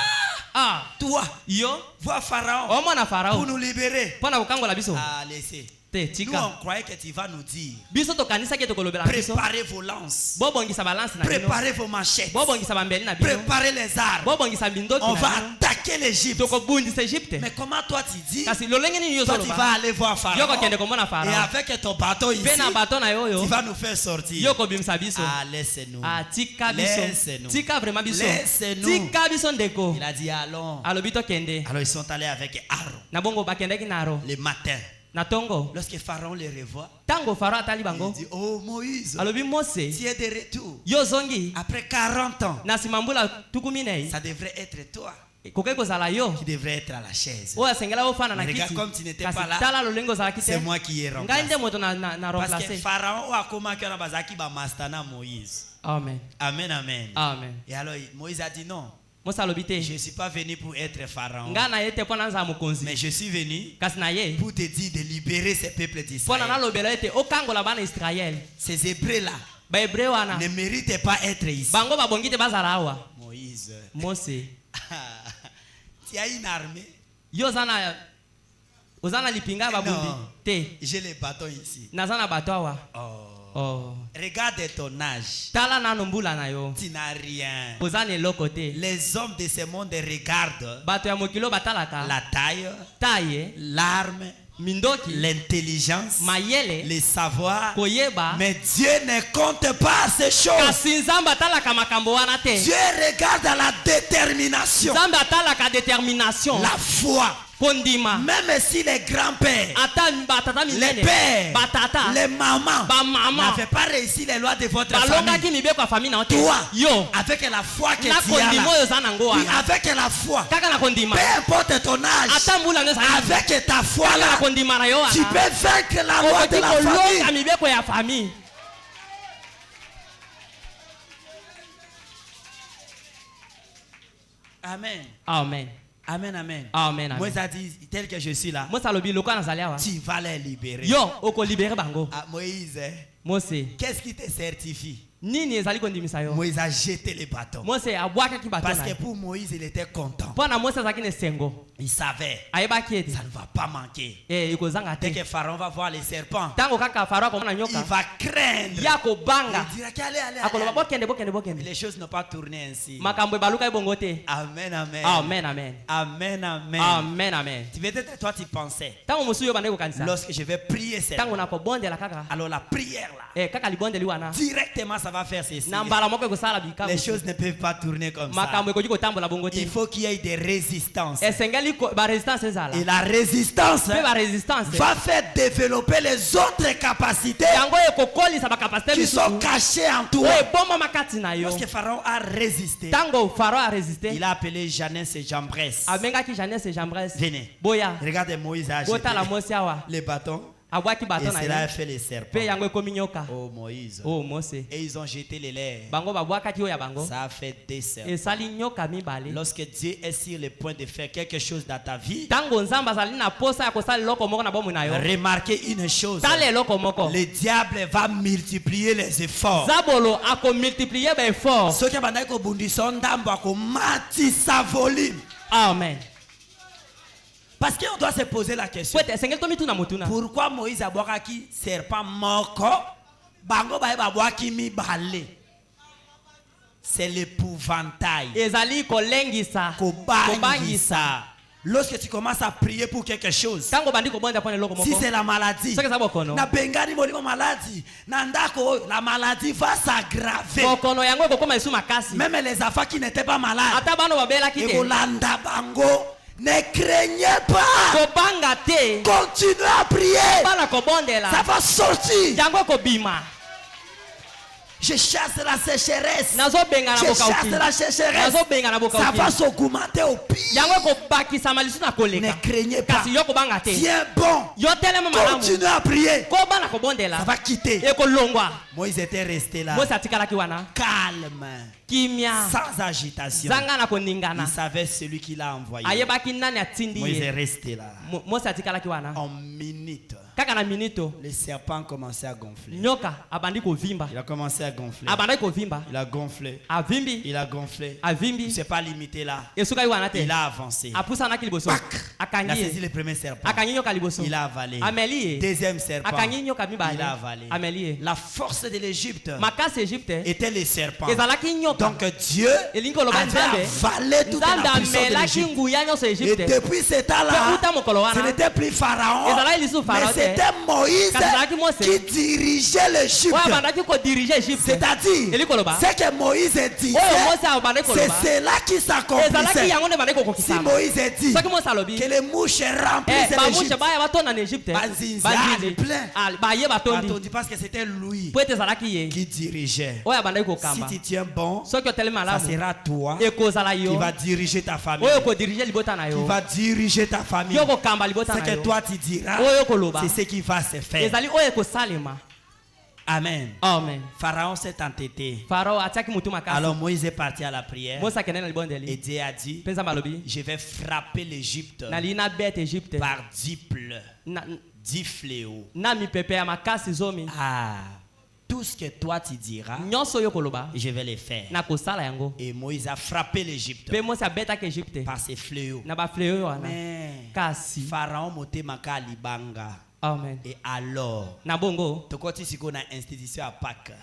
Toi, yo vois Pharaon omona farao pour nous libérer. mpo na kokangola biso Ah, laissez. te Nous, tika on croyait que tu vas nous dire biso tokanisaki tokolobela biso préparez vos lances, bobongisa balanse na bino préparez vos machettes, bobongisa bambeli na bino préparez les armes. bobongisa bindoki On na va bino attaquer l'Égypte. tokobundisa Egypte Mais comment toi tu dis? kasi lolenge nini yo Toi tu ozoloba vas aller voir yo Pharaon kokende komona et farao avec ton bateau ici, mpe na bato na yo tu oyo vas nous faire sortir. yo kobimisa biso Ah, laissez-nous. tika biso Laisse-nous. tika vraiment biso Laisse-nous. tika biso ndeko Il a dit allons. alobi tokende Alors ils sont allés avec Aaron na bongo bakendaki na aro le matin. na tongo Lorsque Pharaon les revoit, ntango farao atali il bango dit oh Moïse, alobi mose tu es de retour. yo ozongi Après 40 ans, na nsima mbula tuku minei ça devrait être toi kokai kozala yo qui devrais être à la chaise. oyo asengela ofana na Mais regarde kiti comme tu n'étais kasi pas là, tala lolenge ozalaki te c'est moi qui ai ngai remplacé. nde moto na Parce que remplace Pharaon a commencé à bazaki ba mastana Moïse. amen Amen, amen. amen Et alors Moïse a dit non, mose alobi te je ne suis pas venu pour être Pharaon, ngai na ye te mpo na nzala mokonzi mais je suis venu kasi na ye pour te dire de libérer ces peuples mpo na d'Israël. nalobela ete okangola bana israele Ces Hébreux-là bahebreu wana ne méritent pas être ici. bango babongi te bazala awa Moïse, mose tu as une armée. yo oza na lipinga ya babundi Non. te J'ai les bâtons ici. naza na bato awa Oh. Regarde ton âge. tala nano mbula na yo Tu n'as rien. oza na eloko te Les hommes de ce monde regardent bato ya mokili oyo batalaka la taille, taye l'arme, mindoki l'intelligence, mayele le savoir. koyeba Mais Dieu ne compte pas ces choses. kasi nzambe atalaka makambo wana te Dieu regarde à la détermination, nzambe atalaka détermination la foi. kondima Même si les grands-pères, ata batata les minene pères, batata les mamans bamama n'avaient pas réussi les lois de votre famille. balongaki mibeko ya famille na yo te Toi, yo avec la foi que na tu as kondima là, oyo oza nango oui, wana avec la foi, kaka na kondima peu importe ton âge, ata mbula nde ezali avec ta foi kaka na là, kondima na yo tu wana peux vaincre la loi de okoki la kolonga famille. mibeko ya famille Amen. amen Amen, amen. amen Moïse amen a dit, tel que je suis là, mose alobi lokola nazali awa tu vas les libérer. yo okolibere bango Ah, Moïse, mose qu'est-ce qui te certifie? nini ezali kondimisa yo Moïse a jeté les bâtons. mose abwakaki bato Parce na que ye pour Moïse, il était content. mpo na mose azalaki na esengo Il savait, ayebaki ete ça ne va pas manquer. ekozanga Dès te que Pharaon va voir les serpents, ntango kaka faro akomona il nyoka va craindre. ya kobanga Il dira qu'allez, allez, akoloba allez. bokende bokende Mais bokende les choses n'ont pas tourné ainsi. makambo ebaluka ebongo te Amen, amen. amen amen Amen, amen. amen amen Peut-être toi tu pensais, ntango mosusu yo bandeki kokanisa lorsque je vais prier cette ntango nakobondela kaka alors la prière là, kaka libondeli wana directement ça va faire ceci. na mbala moko ekosala bika Les choses ne peuvent pas tourner comme ça. makambo ekoki kotambola bongo te Il faut qu'il y ait des résistances. esengeli barésistance ezala Et la résistance mpe barésistance va faire développer les autres capacités yango ekokolisa bakapasite qui sont misusu cachées en toi. oyo ebomama kati na yo Lorsque Pharaon a résisté, ntango faro arésiste il a appelé Jeannès et Jambres. abengaki janese jambres Venez. boya Regardez Moïse a jeté botala mosi awa les bâtons. abwaki Et bato na cela a ye fait les serpents. mpe yango ekomi nyoka. Oh Moïse. Oh Mose, Et ils ont jeté les lèvres. bango babwakaki oyo ya bango Ça a fait des serpents. esali nyoka mibale. Lorsque Dieu est sur le point de faire quelque chose dans ta vie, Tango nzambe azali na posa ya kosala eloko moko na bomoi na yo, remarquez une chose. tala eloko moko, Le diable va multiplier les efforts. zabolo akomultiplie baeffort. Ceux qui ont dit que ndambo akomati sa volume. Amen. Parce qu'on doit se poser la question. Kwete esengeli tomituna motuna, Pourquoi Moïse a boaki serpent moko? Bango bae babwaki mibale. C'est l'épouvantail. ezali kolengisa Kobangisa. Lorsque tu commences à prier pour quelque chose, tango bandi kobonza pona eloko si moko, c'est la maladie, soki eza bokono, na bengani molimo maladie, na ndako, la maladie va s'aggraver. bokono yango ekokoma esu makasi. Même les enfants qui n'étaient pas malades, Ata bano babelaki et te, Rolanda Bango, ne craignez pas. kobanga te, Continuez à prier. bana Ça kobondela, va sortir. yango ekobima. Je chasse la sécheresse. Nazobenga na Je chasse bokauki, la sécheresse. nazobenga na Ça bokauki, va s'augmenter au pire. yango ekobakisama lisu na Ne koleka. craignez pas. Kasi yo kobanga te, Tiens bon. yo telema malamu, Continuez à prier. ko bana Ça kobondela va quitter. ekolongwa. Moïse était resté là, Mose atikalaki wana calme, kimia, sans agitation. zanga na Il koningana, savait celui qui l'a envoyé. ayebaki nani atindi Moïse est ye. resté là. Mose atikalaki wana En minute, kaka na minito, le serpent commençait à gonfler. nyoka abandi kovimba, Il a commencé à gonfler. abandaki kovimba, Il a gonflé. avimbi Il a gonflé. Il ne avimbi, s'est pas limité là. esukaki wana te, Il a avancé. apusanaki liboso, Il a akangi saisi ye, le premier serpent. akangi nyoka liboso, Il a avalé. ameli ye, Deuxième serpent. akangi nyoka Il mibale, a avalé. ameli ye. La force de l'Égypte Makasi Egypte était les serpents. ezalaki nyoka, Donc Dieu elingi koloba avait nzambe, avalé toute nzambe la puissance de amelaki l'Égypte. nguya nyonso ya Et Egypte. depuis ce Mpe temps-là, uta mokolo ce wana n'était plus Pharaon, ezalaki lisu mais Pharaon te, c'était Moïse kasi ezalaki Mose qui dirigeait l'Égypte. oyo abandaki kodirige Egypte. C'est-à-dire, Elingi koloba ce que Moïse disait, oyo Mose abandaki c'est koloba cela qui ezalaki s'accomplissait. yango nde bandaki Si kokokisama. Moïse dit Soki Mose alobi que les mouches remplissent bamushe l'Égypte, baya batonda na Egypte, Banzinzi, banzinzi plein. baye batondi on dit parce que c'était lui po ete ezalaki ye qui dirigeait. oyo abandaki Si kokamba. tu tiens bon, Soki otelemi ça malamu sera toi ekozala qui yo va diriger ta famille, oyo kodirige libota na qui yo, va diriger ta famille. yo kokamba libota Ce na que yo, toi tu diras, oyo koloba c'est ce qui va se faire. ezali oyo ekosalema. Amen. Amen. Pharaon s'est entêté. Farao atiaki mutu makasi. Alors Moïse est parti à la prière. Mose akende na Et libondeli Dieu a dit, mpe nzambe alobi je vais frapper l'Égypte nali nabeta Egypte par 10 plaies, na, 10 fléaux. na mipepe ya makasi zomi, Ah, tout ce que toi tu diras, nyonso oyo koloba je vais le faire. nakosala yango. Et Moïse a frappé l'Égypte Mpe Mose abetaki Egypte par ses fléaux. na bafleo oyo wana Mais kasi. Pharaon motema ka libanga. Amen. Et alors, Na bongo tokoti siko na institution à Pâques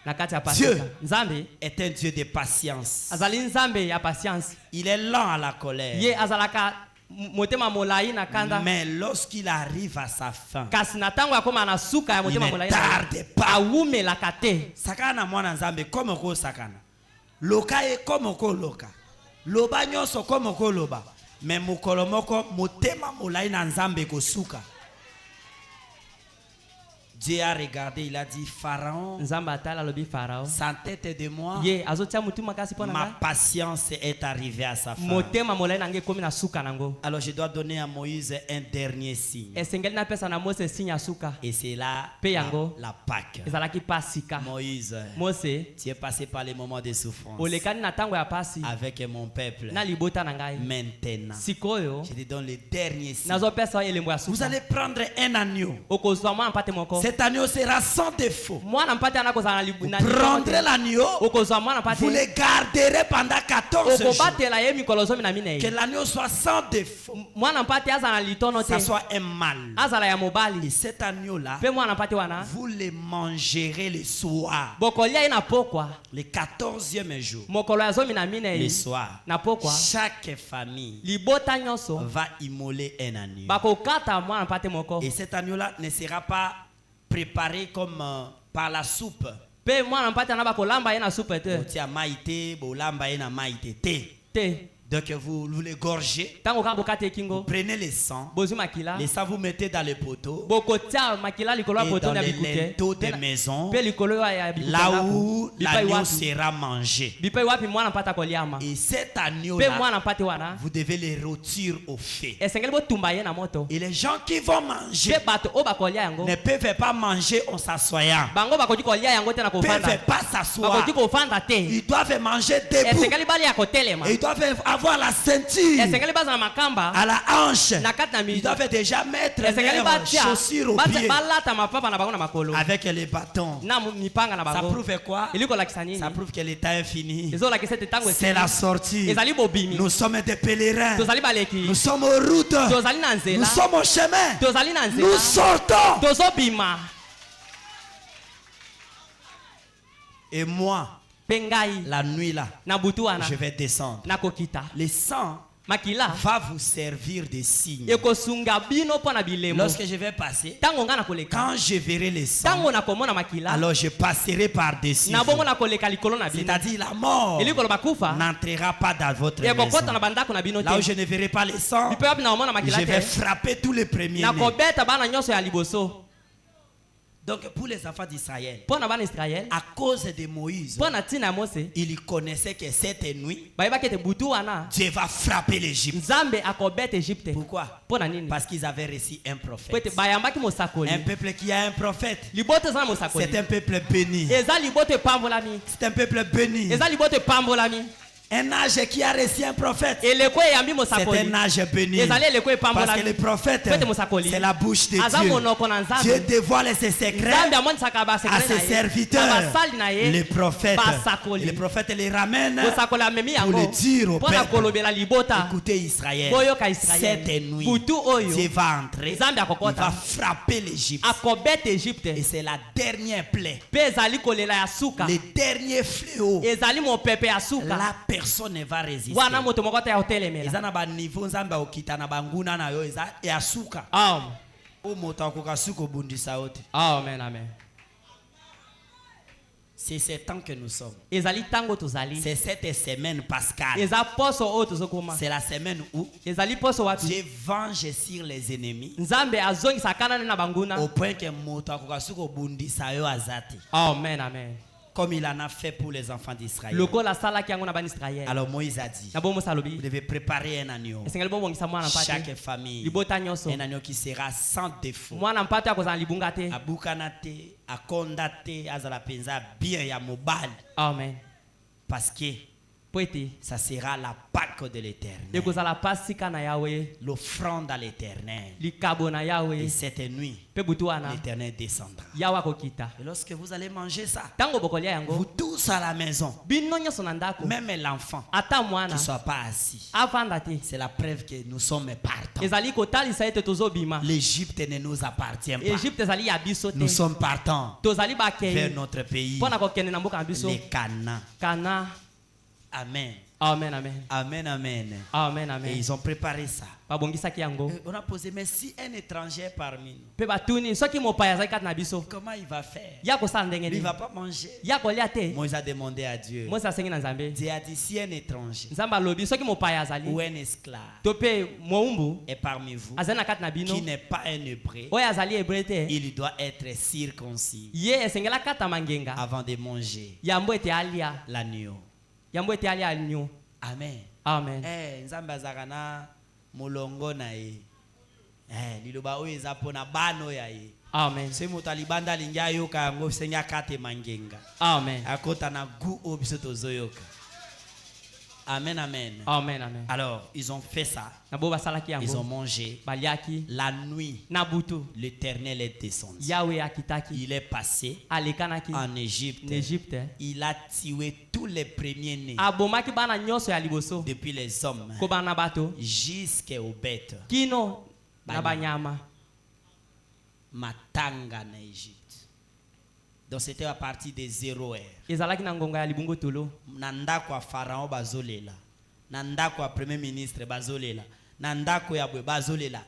na kati ya Dieu pasika, nzambe est un Dieu de patience. azali nzambe ya patience, Il est lent à la colère. ye azalaka motema molai na kanda, Mais lorsqu'il arrive à sa fin, kasi na ntango akoma na suka ya il motema ne molai tarde pas. awumelaka te. Sakana mwana nzambe comme ko sakana. Loka e comme ko loka. Loba nyonso comme ko loba. Mais mokolo moko motema molai na nzambe ko suka. Dieu a regardé, il a dit Pharaon, Nzambe atala alobi Farao s'entête de moi. ye azotia mutu makasi mpo na Ma ngai, patience est arrivée à sa fin. motema molai na ngai ekomi na suka nango. Alors je dois donner à Moïse un dernier signe. Esengeli napesa na Mose signe ya suka, Et c'est là Pe yango. la Pâque. ezalaki pasika. Moïse, Mose tu es passé par les moments de souffrance olekani na ntango ya pasi avec mon peuple. na libota na ngai. Maintenant, Sikoyo je te donne le dernier signe. nazopesa elembo ya Vous suka, allez prendre un agneau. okozwa mwana mpate moko, Cet agneau sera sans défaut. mwana mpate ana kozala na Vous na prendrez l'agneau, okozwa mwana vous mpate le garderez pendant 14 jours. okobatela ye mikolo zomi na Que minei. l'agneau soit sans défaut. Mwana mpate azala na litono te, Ça soit un mâle. azala ya Et mobali, cet agneau-là, mpe mwana mpate wana vous le mangerez le soir. bokolia ye na pokwa Le 14e jour. mokolo ya zomi na Le minei soir. na pokwa. Chaque famille Libota nyonso va immoler un agneau. bakokata mwana mpate moko, Et cet agneau-là ne sera pas préparé comme par la soupe. mpe mwana mpate ana bakolamba ye na supe te Otia maïté, bolamba ye na maïté. Té. te. Donc vous les gorgez, tango ka bokate vous kingo prenez le sang, bozwi makila les sang vous mettez dans le poteau bokotia makila likolo ya et poto dans na les bikuke linteaux des maisons, pe likolo ya bikuke là ndako. où Bipai l'agneau wapi? sera mangé. Bipai wapi mwana mpata koliama Et cet pe agneau-là, mwana mpate wana vous devez les rôtir au feu. esengeli botumba ye na moto Et les gens qui vont manger pe bato oyo bakolia yango ne peuvent pas manger en s'assoyant. bango bakoki kolia yango te na Ils ne kofanda peuvent pas s'asseoir. bakoki kofanda te Ils doivent manger debout. esengeli balia kotelema Et ils doivent avoir la ceinture esengeli bazala makamba à la hanche. na kati na Ils midi doivent déjà mettre esengeli leurs batia chaussures au pied balata mapapa na bango na makolo avec les bâtons. na mipanga na Ça bango prouve quoi? elikolakisa nini Ça prouve que l'état est fini. ezolakisa ete ntango C'est la sortie. ezali bobimi Nous sommes des pèlerins. tozali baleki Nous sommes aux routes. tozali na Nous nzela sommes au chemin. tozali na Nous nzela sortons. tozobima Et moi, mpe ngai la nuit là, na butu wana je vais descendre. nakokita Le sang makila va vous servir de signe. ekosunga bino mpo na bilemo Lorsque je vais passer, ntango ngai nakoleka quand je verrai le sang, ntango nakomona makila alors je passerai par-dessus. na bongo vous. nakoleka likolo na bino C'est-à-dire la mort elikolo bakufa n'entrera pas dans votre ekokɔta na maison. bandako na bino Là où te je ne verrai pas le sang, bipe wapi naomona je makila vais te frapper tous les premiers-nés. nakobeta bana nyonso ya liboso Donc pour les enfants d'Israël, mpo na bana israele à cause de Moïse, mpo na ntina ya mose ils connaissaient que cette nuit, bayebaki ete butu wana Dieu va frapper l'Égypte. nzambe akobeta egypte Pourquoi? mpo na nini Parce qu'ils avaient reçu un po ete prophète. bayambaki Un mosakoli peuple qui a un prophète, liboto eza na mosakoli c'est un peuple béni. eza liboto epambolami C'est un peuple béni. eza liboto epambolami Un âge qui a reçu un prophète, eleko eyambi c'est mosakoli un âge béni. ezali eleko Parce que epambolami le prophète, Pwete mosakoli. c'est la bouche de aza Dieu. monoko na Dieu nzambe dévoile ses secrets nzambe amonisaka à basekre ses na ye na serviteurs, basali na ye les prophètes. basakoli. Et les prophètes les ramènent mosakoli amemi pour yango le dire au mpo na peuple. kolobela libota Écoutez Israël, boyoka cette israele nuit, butu oyo Dieu va entrer, nzambe il va akokɔta frapper l'Égypte. akobeta egypte Et c'est la dernière plaie, mpe ezali kolela ya suka le dernier fléau. ezali mopepe ya suka La personne ne va résister. wana moto moko te ya Eza kotelemela na ba niveau nzambe okita na banguna na yo eza ya suka. O moto akoka suka obundisa yote. amen amen C'est ce temps que nous sommes. ezali ntango tozali C'est cette semaine pascale. eza poso oyo tozokoma C'est la semaine où ezali poso wapi Dieu venge sur les ennemis nzambe azongisa kanani na banguna au point que moto akoka suka obundisa yo azati. amen amen Comme il en a fait pour les enfants d'Israël. lokola asalaki yango na bana israele Alors Moïse a dit, na bomoi vous alobi devez préparer un agneau. esengeli bobongisa mwana Chaque mpate famille, libota nyonso un agneau qui sera sans défaut. mwana mpate akozala libunga te Abukana te, akonda te, azala penza bien ya mobali. amen Parce que po ete ça sera la Pâque de l'Éternel. ekozala pasika na yawe L'offrande à l'Éternel. likabo na Et yawe cette nuit, mpe butu wana l'Éternel descendra. yawe akokita Et lorsque vous allez manger ça, ntango bokolia vous yango tous à la maison, bino nyonso na ndako même l'enfant, ata qui mwana ne soit pas assis. avanda te C'est la preuve que nous sommes partants. ezali kotalisa ete tozobima L'Égypte ne nous appartient pas. egypte ezali ya biso Nous te sommes partants tozali vers bakei notre pays, mpo na kokende na mboka na biso les Canaan. kana Amen. amen amen Amen, amen. amen Et amen ils ont préparé ça. babongisaki yango On a posé, mais si un étranger parmi nous, mpe batuni soki mopaya azali kati na biso comment il va faire? ya kosala ndenge Lui, il nini ne va pas manger. ya kolia te Moïse a demandé à Dieu. mosi asengi na nzambe Dieu a dit, si un étranger nzambe alobi soki mopaya ou azali un esclave to mpe mowumbu est parmi vous, azali na kati na bino qui n'est pas un hébreu, oyo azali hebre te il doit être circoncis ye esengeli akatama ngenga avant de manger yambo ete alia l'agneau. yambo ete alia alinyo Amen. amen Nzambe azalaka na molongo na ye. Liloba oyo eza mpona bana oyo ya ye. amen Se moto alibanda alingi ayoka yango sengi akatema ngenga. amen Akota na gu oyo biso tozoyoka. Amen, amen. amen amen Alors, ils ont fait ça. na bo basalaki Ils ont yango mangé. baliaki La nuit, na butu l'Éternel est descendu. yawe akitaki Il est passé alekanaki en Égypte. na egypte Il a tué tous les premiers-nés, abomaki bana nyonso ya liboso depuis les hommes ko bana na bato jusqu'aux bêtes. kino na Banyama. banyama Matanga na Égypte. Donc c'était à partir de 0 heure. ezalaki na ngonga ya libungu tolo Na ndako ya Pharaon bazolela. Na ndako ya premier ministre bazolela. Na ndako ya bwe bazolela.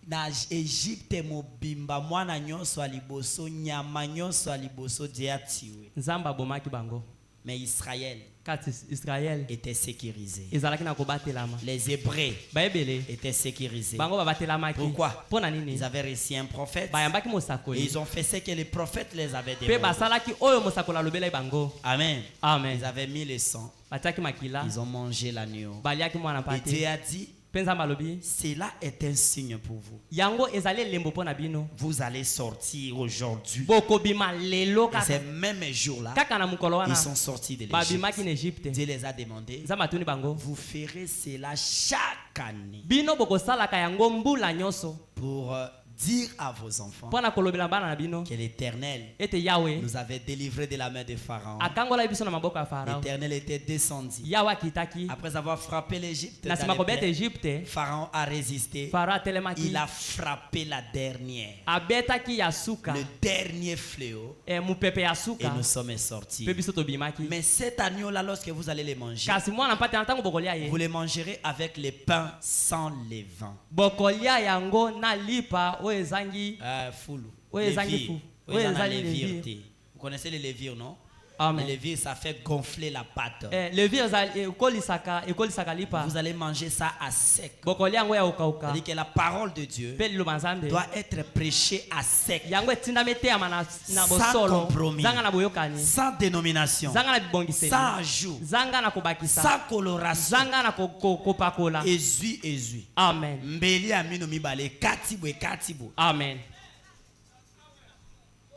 Na Égypte mobimba mwana nyonso aliboso nyama nyonso aliboso dia tiwe. nzambe abomaki bango Mais Israël kati Israel était sécurisé. ezalaki na kobatelama Les Hébreux baebele étaient sécurisés. bango babatelamaki Pourquoi? mpona nini Ils avaient reçu un prophète bayambaki et mosakoli ils ont fait ce que les prophètes les avaient mpe demandé. basalaki oyo mosakoli alobelaki bango Amen. amen Ils avaient mis le sang. batiaki makila Ils ont mangé l'agneau. baliaki mwana Et Dieu mpate a dit, mpe nzambe alobi cela est un signe pour vous. yango ezali elembo mpo na bino Vous allez sortir aujourd'hui. bokobima lelo Et ces kaka mêmes jours-là, kaka na mokolo wana ils sont sortis de babimaki na l'Égypte. egypte Dieu les a demandé, nzambe atuni bango vous ferez cela chaque année bino bokosalaka yango mbula nyonso pour dire à vos enfants mpo na kolobela bana na bino que l'Éternel ete yawe nous avait délivrés de la main de Pharaon. akangolaki biso na maboko ya farao L'Éternel était descendu. yawe akitaki Après avoir frappé l'Égypte, na nsima dans les kobeta plaies, egypte Pharaon a résisté. farao atelemaki Il a frappé la dernière, abetaki ya suka le dernier fléau, mopepe ya et suka nous sommes sortis. mpe biso tobimaki Mais cet agneau-là, lorsque vous allez les manger, kasi mwana mpate na ntango bokolia ye vous les mangerez avec les pains sans levain. bokolia yango na lipa oyo ezangi Foulou. Oui, Lévire. Zangi fou. Oui, Oui, ils en ont Zangi lévire, lévire. thé. Vous connaissez les lévires, non? amen Les lévires, ça fait gonfler la pâte. levi ekolisaka lipa Vous allez manger ça à sec. bokolia yango ya kokauka C'est-à-dire que la parole de Dieu mpe liloba nzambe doit être prêchée à sec, yango etindami eteyama na sans bosolo compromis, zanga na boyokani sans dénomination, zanga na bibongiseli sans ajout, zanga na kobakisa sans coloration. zanga na kopakola Ezui. amen Mbeli amino mibale, katibo. amen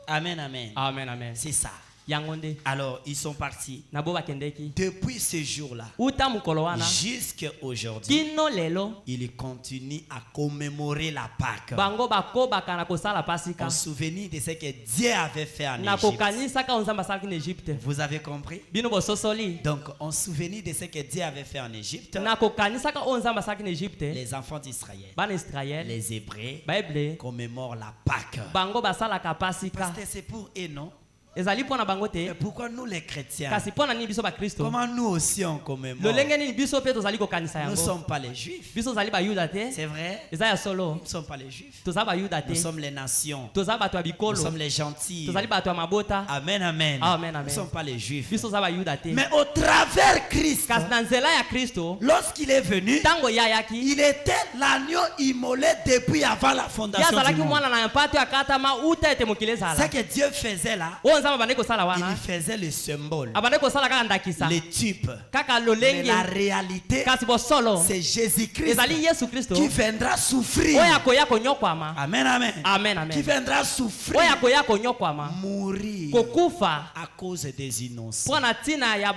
Amen, amen. amen amen C'est ça. yango nde Alors, ils sont partis. na bo bakendeki Depuis ce jour-là, uta mokolo wana jusqu'à aujourd'hui, kino lelo ils continuent à commémorer la Pâque. bango bakobaka na kosala pasika En souvenir de ce que Dieu avait fait en na Égypte. kokanisaka oyo nzambe asalaki na egypte Vous avez compris? bino bososoli Donc, en souvenir de ce que Dieu avait fait en Égypte, na kokanisaka oyo nzambe asalaki na egypte les enfants d'Israël, bana israel les Hébreux, baeble commémorent la Pâque. bango basalaka pasika Parce que c'est pour eux, non? ezali mpo na bango Mais te pourquoi nous les chrétiens, kasi mpo na nini biso bakristo comment nous aussi on commémore? lolenge nini biso mpe tozali kokanisa Nous ne yango sommes pas les juifs. biso tozali bayuda te C'est vrai? eza ya solo Nous ne sommes pas les juifs. toza bayuda Nous te sommes les nations. toza bato ya Nous bikolo sommes les gentils. tozali bato ya mabota Amen, amen. Amen, Nous amen. ne sommes pas les juifs. biso toza bayuda te Mais au travers Christ, kasi na nzela ya kristo lorsqu'il est venu, ntango ye ayaki il était l'agneau immolé depuis avant la ye fondation du azalaki monde. mwana na mpate oyo akatama uta ete mokili Ce ezala que Dieu faisait là, oyo nzambe abandi kosala il wana faisait le symbole, abandi kosala kaka ndakisa les types. kaka Mais lolenge la réalité, kasi bosolo c'est Jésus-Christ ezali yesu kristo qui viendra souffrir. oyo akoya konyokwama Amen, amen. amen Qui amen viendra souffrir, oyo akoya konyokwama mourir kokufa à cause des innocents. mpo na ntina ya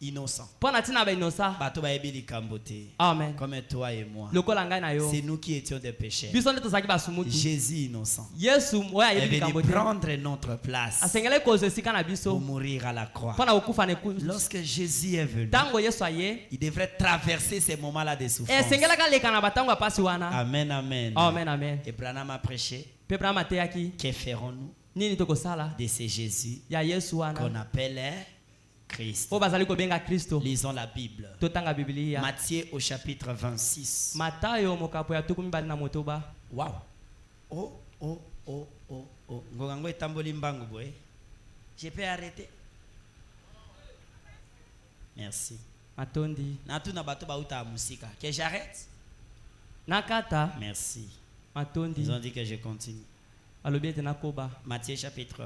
Innocents. mpo na ntina ya bainosa Bato bayebi likambo te. amen Comme toi et moi. lokola ngai na yo C'est nous qui étions des pécheurs. biso nde tozalaki basumuki Jésus innocent yesu oyo est ayebi venu likambo te prendre notre place asengeli kozwa esika na pour biso mourir à la croix. mpo na kokufa na Lorsque Jésus est venu, ntango yesu aye il devrait traverser ces moments-là de souffrance. esengelaka aleka na batango ya pasi wana Amen, amen. amen amen Et Branham a prêché. mpe brama ateyaki Que ferons-nous nini tokosala de ce Jésus ya yesu qu'on wana appelle Christ? oyo bazali kobenga kristo Lisons la Bible. totanga biblia Matthieu au chapitre 26. matayo mokapo ya 26 Wow. Oh. Ngongango etamboli mbangu boy. Je peux arrêter? Merci. matondi Natuna bato bauta musika. Que j'arrête? nakata Merci. matondi Ils ont dit que je continue. alobi ete nakoba Matthieu chapitre.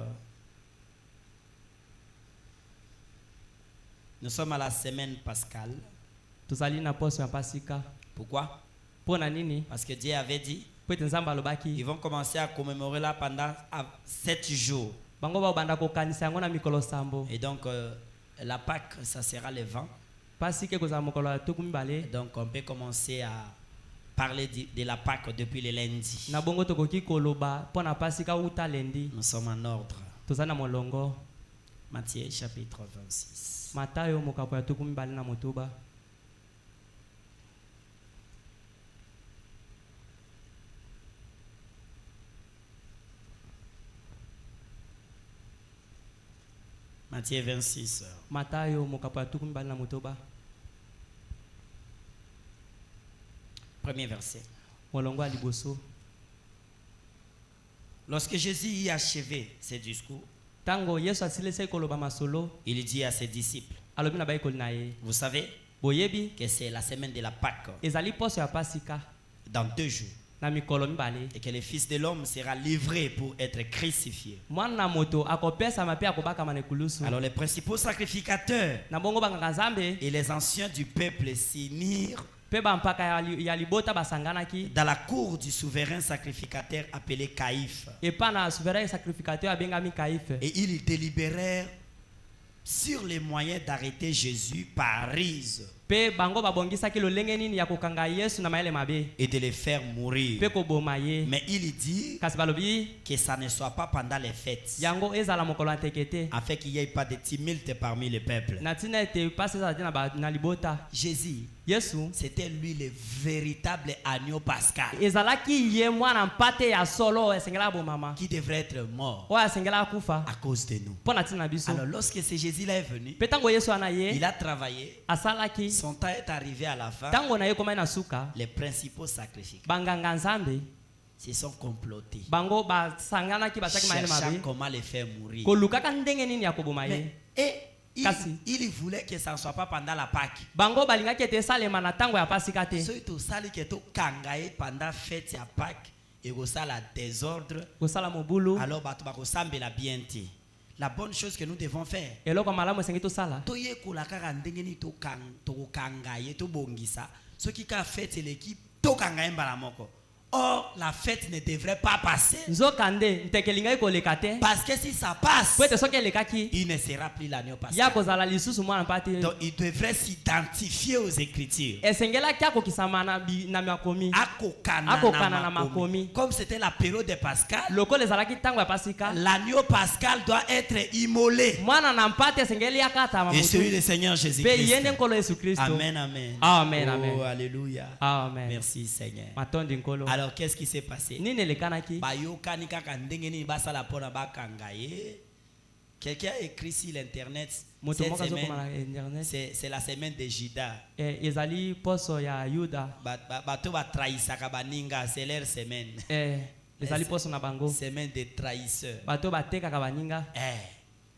Nous sommes à la semaine pascale. tozali na poso ya pasika Pourquoi? mpo na nini Parce que Dieu avait dit, mpo ete nzambe alobaki ils vont commencer à commémorer là pendant 7 jours. bango babanda kokanisa yango na mikolo sambo Et donc, la Pâque, ça sera le vent. pasika ekozala mokolo ya 12 Donc, on peut commencer à parler de la Pâque depuis le lundi. na bongo tokoki koloba mpo na pasika uta lendi Nous sommes en ordre. toza na molongo Matthieu chapitre 26. matayo mokapo ya 26 Matthieu 26. matayo mokapo ya 26 Premier verset. molongo ya liboso Lorsque Jésus y achevait ses discours, Tango Yesu asilese koloba masolo. Il dit à ses disciples, Alobi na baikoli na ye. vous savez Boyebi que c'est la semaine de la Pâque ezali poso ya pasika dans 2 jours. na mikolo mibale. Et que le Fils de l'homme sera livré pour être crucifié. Mwana moto akopesa mape akobaka manekulusu. Alors les principaux sacrificateurs Na bongo banganga nzambe et les anciens du peuple s'unirent pe bampaka ya libota basanganaki dans la cour du souverain sacrificateur appelé Caïphe. epa na souverain sacrificateur abengami Kaife. Et ils délibérèrent sur les moyens d'arrêter Jésus par ruse Pe bango babongisaki lolenge nini ya kokanga Yesu na maele mabe et de le faire mourir. pe koboma ye. Mais il dit Kasi balobi que ça ne soit pas pendant les fêtes, yango ezala mokolo ya tekete afin qu'il n'y ait pas de tumulte parmi le peuple. na tina ete pasi ezala te na libota. Jésus, Yesu c'était lui le véritable agneau pascal ezalaki ye mwana mpate ya solo esengela bomama qui devrait être mort oyo asengela kufa à cause de nous. mpo na ntina na biso. Alors lorsque ce Jésus-là est venu, Pe tango Yesu ana ye il a travaillé, asalaki son temps est arrivé à la fin, tango na ye komai na suka les principaux sacrificateurs banganga nzambe se sont complotés, bango basanganaki basaki maele cherchant mabe comment les faire mourir. kolukaka ndenge nini ya koboma ye. Mais, et Kasi. il voulait que ça ne soit pas pendant la Pâque. Bango balingaki ete esalema na tango ya pasika te. Ceux qui sali que to kangaye pendant fête ya Pâque et ko sala désordre, kosala mobulu alors bato ba ko sambela bien te. La bonne chose que nous devons faire, eloko malamu esengi tosala to yekola kaka ndenge ni to kangaye to bongisa, ceux qui ka fête l'équipe to kangaye mbala moko. Or, la fête ne devrait pas passer. nzokande ntekelingai koleka te Parce que si ça passe, po ete soki elekaki il ne sera plus l'agneau pascal. ya kozala lisusu mwana mpa te. Donc, il devrait s'identifier aux Écritures. esengelaki akokisama na makomi Akokana Akokana na na makomi. makomi. Comme c'était la période de Pascal, lokola ezalaki ntango ya pasika l'agneau pascal doit être immolé. mwana na mpa te esengeli akatama Et celui motu du Seigneur pe Jésus-Christ. yende nkolo yesu kristo. Amen, amen. Amen, Oh, amen. alléluia. Amen. Merci Seigneur. matondi nkolo Alors, qu'est-ce qui s'est passé? nini elekanaki Bayokani kaka ndenge nini basala pona bakanga ye. Quelqu'un a écrit sur l'internet moto cette moko azokoma semaine, na internet c'est la semaine de Judas. ezali poso ya yuda Bato batrahisaka baninga, c'est leur semaine. ezali poso na bango Semaine de trahisseurs. bato batekaka baninga.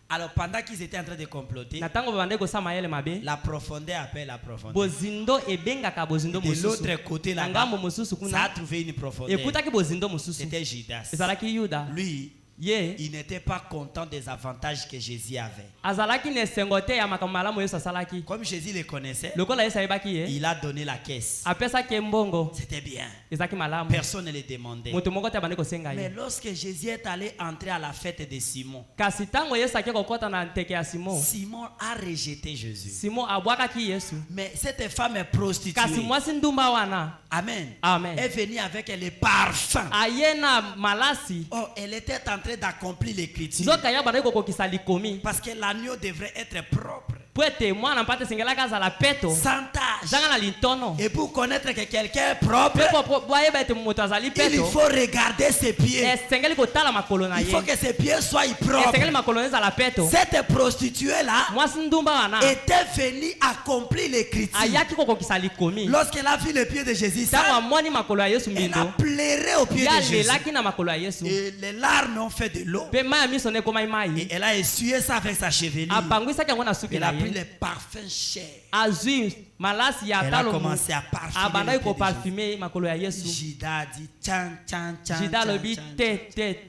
Alors pendant qu'ils étaient en train de comploter, na ntango babande kosala mayele mabe la profondeur appelle la profondeur. bozindo ebengaka bozindo De mosusu l'autre côté na là-bas, ngambo mosusu ça a kuna trouvé une profondeur. ekutaki bozindo mosusu C'était Judas. ezalaki yuda Lui, ye il n'était pas content des avantages que Jésus avait. azalaki na esengo te ya makambo malamu yesu asalaki. Comme Jésus le connaissait, lokola yesu ayebaki ye il a donné la caisse. apesaki ye mbongo C'était bien. ezalaki malamu Personne ne le demandait. moto moko te abandi kosenga Mais ye. lorsque Jésus est allé entrer à la fête de Simon, kasi ntango yesu ake kokɔta na nteke ya simon Simon a rejeté Jésus. simon abwakaki yesu Mais cette femme est prostituée. kasi mwasi ndumba wana Amen. Amen. Est venue avec les parfums. aye na malasi Oh, elle était en train d'accomplir l'écriture. nzoka ya bandaki kokokisa likomi Parce que l'agneau devrait être propre, po ete mwana mpa te esengelaki azala peto sans tache. zanga na litono Et pour connaître que quelqu'un est propre, po ayeba ete moto azali il peto faut regarder ses pieds. esengeli kotala makolo na Il faut ye que ses pieds soient esengeli propres. makolo na ye ezala peto. Cette prostituée-là mwasi ndumba wana était venue accomplir l'écriture. ayaki kokokisa likomi Lorsqu'elle a vu les pieds de Jésus, ntango ça, amoni makolo ya yesu elle a mbindo pleuré aux pieds ya de Jésus. alelaki na makolo ya yesu Et les larmes ont fait de l'eau. mpe mai ya miso na ekomai Et mai elle a essuyé ça avec sa chevelure. abangwisaki yango na suki Elle na a pris ye les parfums chers. azwi malasi ya Elle a talo commencé à parfumer les abandaki pieds de Jésus. koparfume makolo ya yesu. Judas a dit tchan, tchan, tchan, jida tchan, alobi tchan,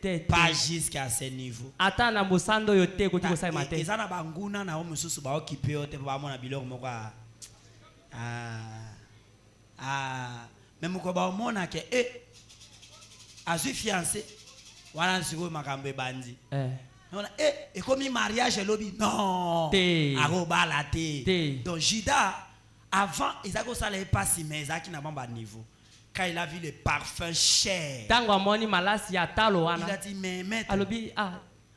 te pas jusqu'à ce niveau. ata na mosando oyo te ekoki kosalema te. eza na banguna na yo mosusu baokipe yo te mpo bamona biloko moko me moko baomona ke azwi fiancé wana sikoyo makambo ebandi ekomi mariage elobi non Te. akobala te. Te. Donc Judas avant ezalaki kosala ye pasi mais ezalaki na bamba niveau quand il a vu le parfum cher ntango amoni malasi ya talo il a wana dit mais maître alobi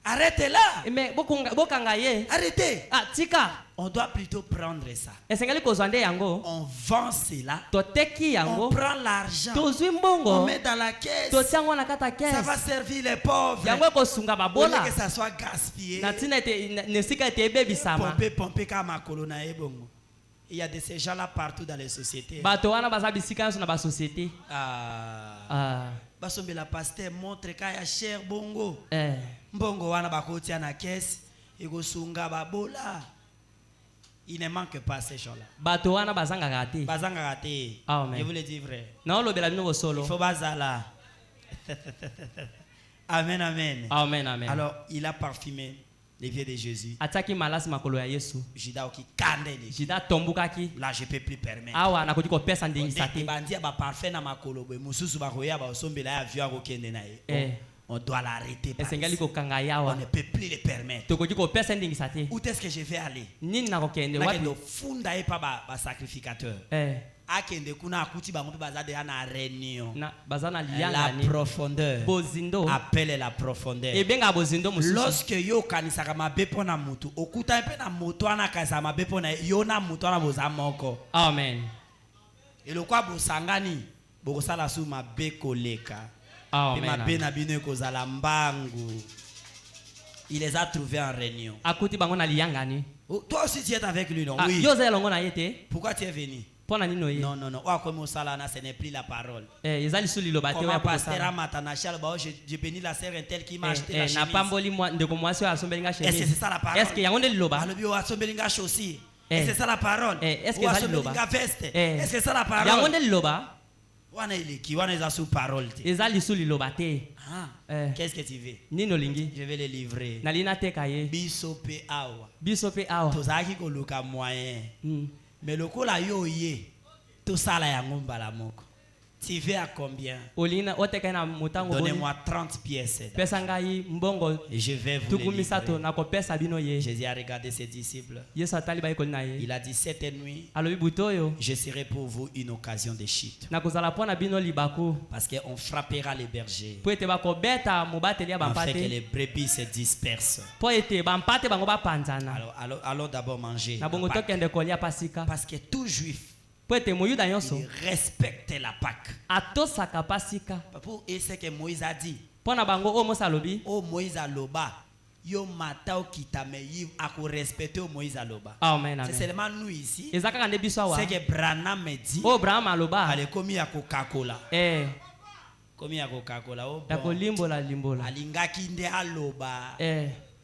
arrêtez là, me bokanga ye arrêtez. tika On doit plutôt prendre ça. esengeli kozwa nde yango On vend cela, toteki on yango prend l'argent, tozwi on mbongo met dans la caisse, totia yango na kati ya ça va kese servir les pauvres. yango ekosunga Au lieu babola que ça soit gaspillé, na ntina ete na esika ete ebebisama. pomper comme un colonna et bongo. Il y a de ces gens-là partout dans les sociétés. bato wana baza bisika nyonso na basosiété. basombe la pasteur montre kaya cher bongo. Eh. Mbongo wana bakotia na caisse ekosunga babola. Il ne manque pas ces gens-là. Bato wana bazanga gati. Bazanga raté. Amen. Je vous le dis vrai. Na olobela bino solo. Il faut bazala. Amen, amen. Amen, amen. Alors, il a parfumé les pieds de Jésus. Ataki malasi makolo ya Yesu. Judas qui kandeli. Jida tombukaki. Là, je peux plus permettre. Awa nakoki ko pesa ndingisa te. Bandia ba parfait na makolo boy. Mususu ba koya ba osombela ya avion akokende na ye. On doit l'arrêter. Esengali ko kanga On yawa. ne peut plus le permettre. Tokoki ko pesa ndingisa te. Où est-ce que je vais aller? Nini nakokende Là, wapi? que funda et pas ba sacrificateur. Akende kuna akuti bango pe bazade na réunion. Na bazana La lianga ni. profondeur. Bozindo. Appelle la profondeur. Ebenga bozindo mususu. Lorsque yo kanisaka mabe pona mutu, okuta mpe na moto ana kaza mabe pona yo na moto ana boza moko. Amen. Et le quoi bosangani, bokosala su mabe koleka. Amen. Et mabe na bino ekozala mbangu. Il les a trouvés en réunion. Akuti bango na lianga ni. Oh, toi aussi tu es avec lui, non? Oui. Yo za longo na yete. Pourquoi tu es venu? Pona nino ye. Non, non, non. Oh, comme salana, ce n'est plus la parole. Ezali suli lo bate Comment ya pasteur pasteur. Matanachal, je bénis la sœur intel qui m'a acheté la Na chemise. pamboli mwa ndeko mwasi wa asombelinga Est-ce que chemise. c'est ça la parole? Est-ce que yango nde liloba? Alobi o asombelinga chaussure. Est-ce que c'est ça la parole? Est-ce que O ça asombelinga liloba? veste. Est-ce que c'est ça la Yango parole? nde liloba? Wana iliki, wana eza sous parole te. Ezali suli lo bate. Ah. Qu'est-ce que tu veux? Nino lingi. Je vais le livrer. Na lina te kaye. Biso pe awa. Biso pe awa. Tozaki koluka moyen. Mais lokola yo ye, tosala yango mbala moko. Tu veux à combien? Olina oteka na mutango boni. Donnez-moi 30 pièces. Pesa ngai mbongo. Et je vais vous Tukumi les sato livrer. na ko pesa bino ye. Jésus a regardé ses disciples. Yesu atali ba ikoli na ye. Il a dit cette nuit, Alobi butoyo. je serai pour vous une occasion de chute. Na kozala pona bino libako. Parce qu'on frappera les bergers. Po ete ba ko beta mubateli ya Afin que bampate. les brebis se dispersent. Po ete bampate bango ba panzana. Allons d'abord manger. Na bongo tokende kolia pasika. Parce que tout juif, Po ete moyuda nyonso. il respecte la Pâque. Atosaka pasika. Pour et ce que Moïse a dit. Pona bango o mosa lobi. Oh Moïse aloba. Yo matao kitame yi ako respecter au Moïse aloba. Amen, C'est amen. seulement nous ici. Ezaka kande biso awa. C'est que Branham me dit. O Abraham aloba. Allez komi ya Coca-Cola. Komi ya Coca-Cola. Oh Ya ko bon. limbola limbola. Alingaki nde aloba.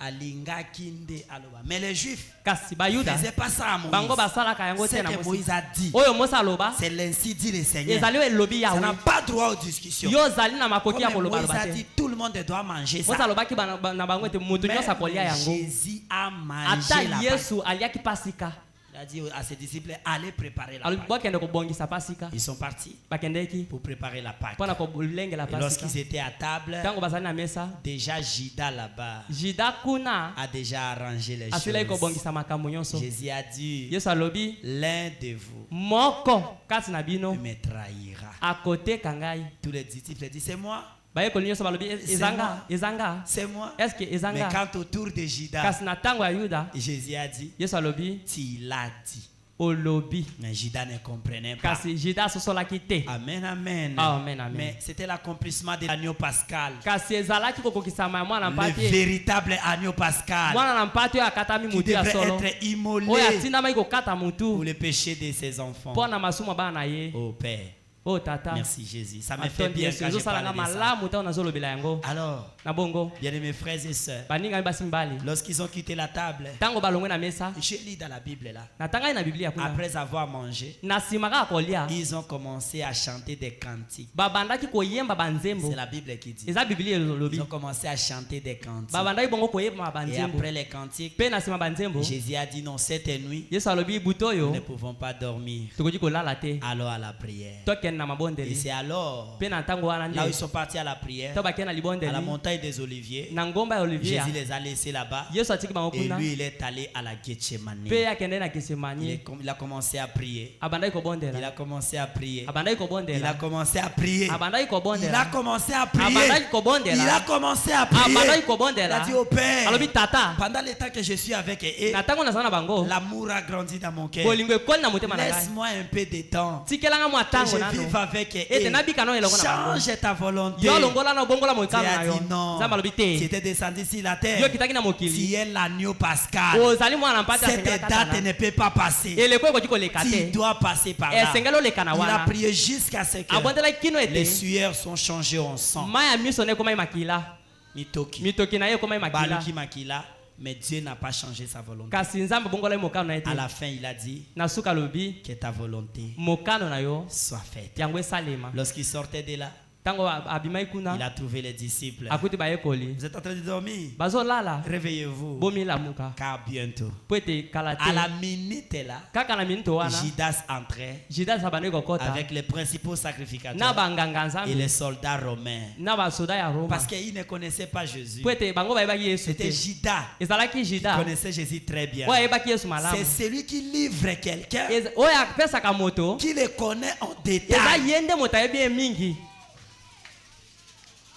Alingaki nde aloba. Mais les juifs Kasi ne bayuda. faisaient pas ça à Moïse. Bango basala ka yango te C'est na que mosi. Moïse a dit. Oyo mosa aloba. C'est l'ainsi dit le Seigneur. Ezali elobi Ça n'a yawe. pas droit aux discussions. Yo zali na makoki ya Comme koloba Moïse a loba te. dit, tout le monde doit manger ça. Mosa alobaki na bango ete mutu nyonso akolia yango. Jésus a mangé Ata la Pâque. Yesu aliaki pasika. Il a dit à ses disciples, allez préparer la Alobi Pâque. bokende kobongisa pasika. Ils sont partis Bakendeki. pour préparer la Pâque. Pona kolengela Et pasika. lorsqu'ils étaient à table, Tango bazali na mesa. déjà Judas là-bas Jida kuna. a déjà arrangé les Asilai choses. kobongisa makambo nyonso. Jésus a dit, Yesu alobi. l'un de vous Moko kati na bino. me trahira. Akote kangai. Tous les disciples disent, c'est moi, Baye koli nyonso balobi ezanga. c'est moi. Est-ce que Mais ezanga? quand autour de Judas, Kasi na tango ya Yuda. Jésus a dit, Yesu alobi. tu l'as dit. Olobi. Mais Judas ne comprenait pas. Kasi Jida sosolaki te. Amen, amen. Amen, amen. Mais c'était l'accomplissement de l'agneau pascal. Kasi ezalaki kokokisama ya mwana Le mpati. véritable agneau pascal Mwana na mpati oyo akatami qui mutu ya devrait solo. être immolé Oyo atindamaki kokata pour mutu. le péché de ses enfants. Mpo na masumu ya bana na ye. Oh Père, Oh tata. merci Jésus. Ça me fait Atondi bien Yesu quand je ezosalanga parle de ça. malamu ntango nazolobela yango. Alors, Na bongo. bien aimés frères et sœurs, Baninga basi mbali. lorsqu'ils ont quitté la table, Tango balongwe na mesa. je lis dans la Bible là, Natanga na Biblia kuna. après avoir mangé, Na sima kaka kolia. ils ont commencé à chanter des cantiques. Babandaki koyemba banzembo. C'est la Bible qui dit. Eza Biblia elobi. Ils ont commencé à chanter des cantiques. Babandaki bongo koyemba Et banzembo. après les cantiques, Pe na sima banzembo. Jésus a dit non, cette nuit, Yesu alobi butoyo. nous ne pouvons pas dormir. Tokoji kolala te. Alors à la prière. Token na Et mabondeli. c'est alors, Pe na tango wana là où ils nde. sont partis à la prière, Tobake na à la libondeli. montagne des Oliviers, Na ngomba ya Olivier. Jésus les a laissés là-bas. Yesu atiki bango Et kuna. lui, il est allé à la Gethsemane. Pe akende na Il Getsemani. a commencé à prier. Abandaki Il a kobondela. commencé à prier. Abandaki Il a kobondela. commencé à prier. Abandaki Il a kobondela. commencé à prier. Abandaki kobondela. Il a commencé à prier. Abandaki Il a kobondela. dit au Père, Alobi tata. pendant le temps que je suis avec eux, Na tango nazala na bango. l'amour a grandi dans mon cœur. Bolingo ekoli na motema na ngai. Laisse-moi un peu de temps. Tikelanga mwa Que tango je nano. vive avec ete eux. nabika no elongo na bango Change ta volonté. yo longola na bongola Dieu mokano na a yo dit non. nzambe alobi Tu te étais descendu sur la terre. yo kitaki na Tu mokili es l'agneau pascal. ozali mwana mpate Cette asengela date katana ne peut pas passer. eleko ekoki koleka Tu te dois passer par là. esengeli oleka na Il a wana prié jusqu'à ce que abondelaki kino les ete sueurs sont changées en sang. mai ya miso na ekomai makila Mitoki. mitoki na ye ekomai makila Baluki makila. Mais Dieu n'a pas changé sa volonté. kasi nzambe bongola ye mokano na ye te À la fin, il a dit na suka alobi que ta volonté mokano na yo soit faite. yango esalema Lorsqu'il sortait de là, ntango abimai il kuna a trouvé les disciples. akuti bayekoli Vous êtes en train de dormir? bazolala Réveillez-vous. bomilamuka Car bientôt, po ete kala à la te minute là, kaka na minito wana Judas entrait judas abandaki kokota avec les principaux na sacrificateurs banganga et nzambe les soldats romains. na basoda ya roma Parce qu'ils ne connaissaient pas Jésus. po ete bango bayebaki yesu C'était te Judas ezalaki qui juda connaissait Jésus très bien. oyo ayebaki yesu C'est malamu celui qui livre quelqu'un oyo apesaka moto qui le connaît en eza détail. ye nde moto ayebi ye mingi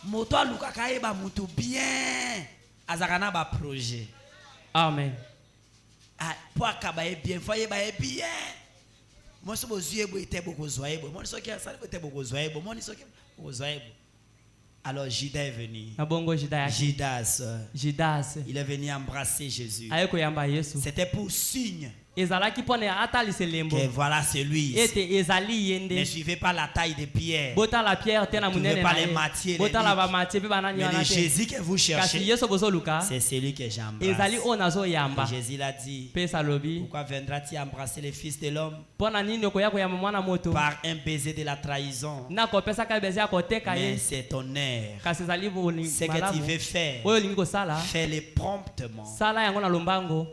Moto alukaka yeba mutu bien. Azaka na ba projet. amen Ah, po akaba ye bien, faut yeba ye bien. Moi so bozuye bo ite boko zoyebo. Moi so ki asali bo ite boko zoyebo. Moi so ki boko zoyebo. Alors Judas est venu. na bongo juda yaki judas Il est venu embrasser Jésus. aye koyamba yesu C'était pour signe ezalaki mpona atalisa elembo que voilà celui. ete ezali ye Ne nde suivez pas la taille de Pierre. botala pierre te na Trouvez monene pas na les ye Matthieu, les botala Luc. bamatie mpe banani Mais wana le te Jésus que vous kasi cherchez, yesu bozoluka c'est celui que j'embrasse. ezali oyo nazoyamba Et Jésus l'a dit. mpe salobi Pourquoi viendra-t-il embrasser le Fils de l'homme mpona nini okoya koyamba mwana moto par un baiser de la trahison? na kopesaka beze ya koteka Mais ye c'est ton air. kasi ezali Ce que tu malamu veux faire, oyo olingi kosala fais-le promptement. sala yango na lombango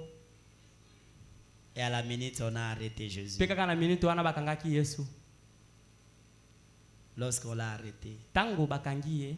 Et à la minute, on a arrêté Jésus. mpe kaka na minute wana bakangaki yesu Lorsqu'on l'a arrêté, ntango bakangi ye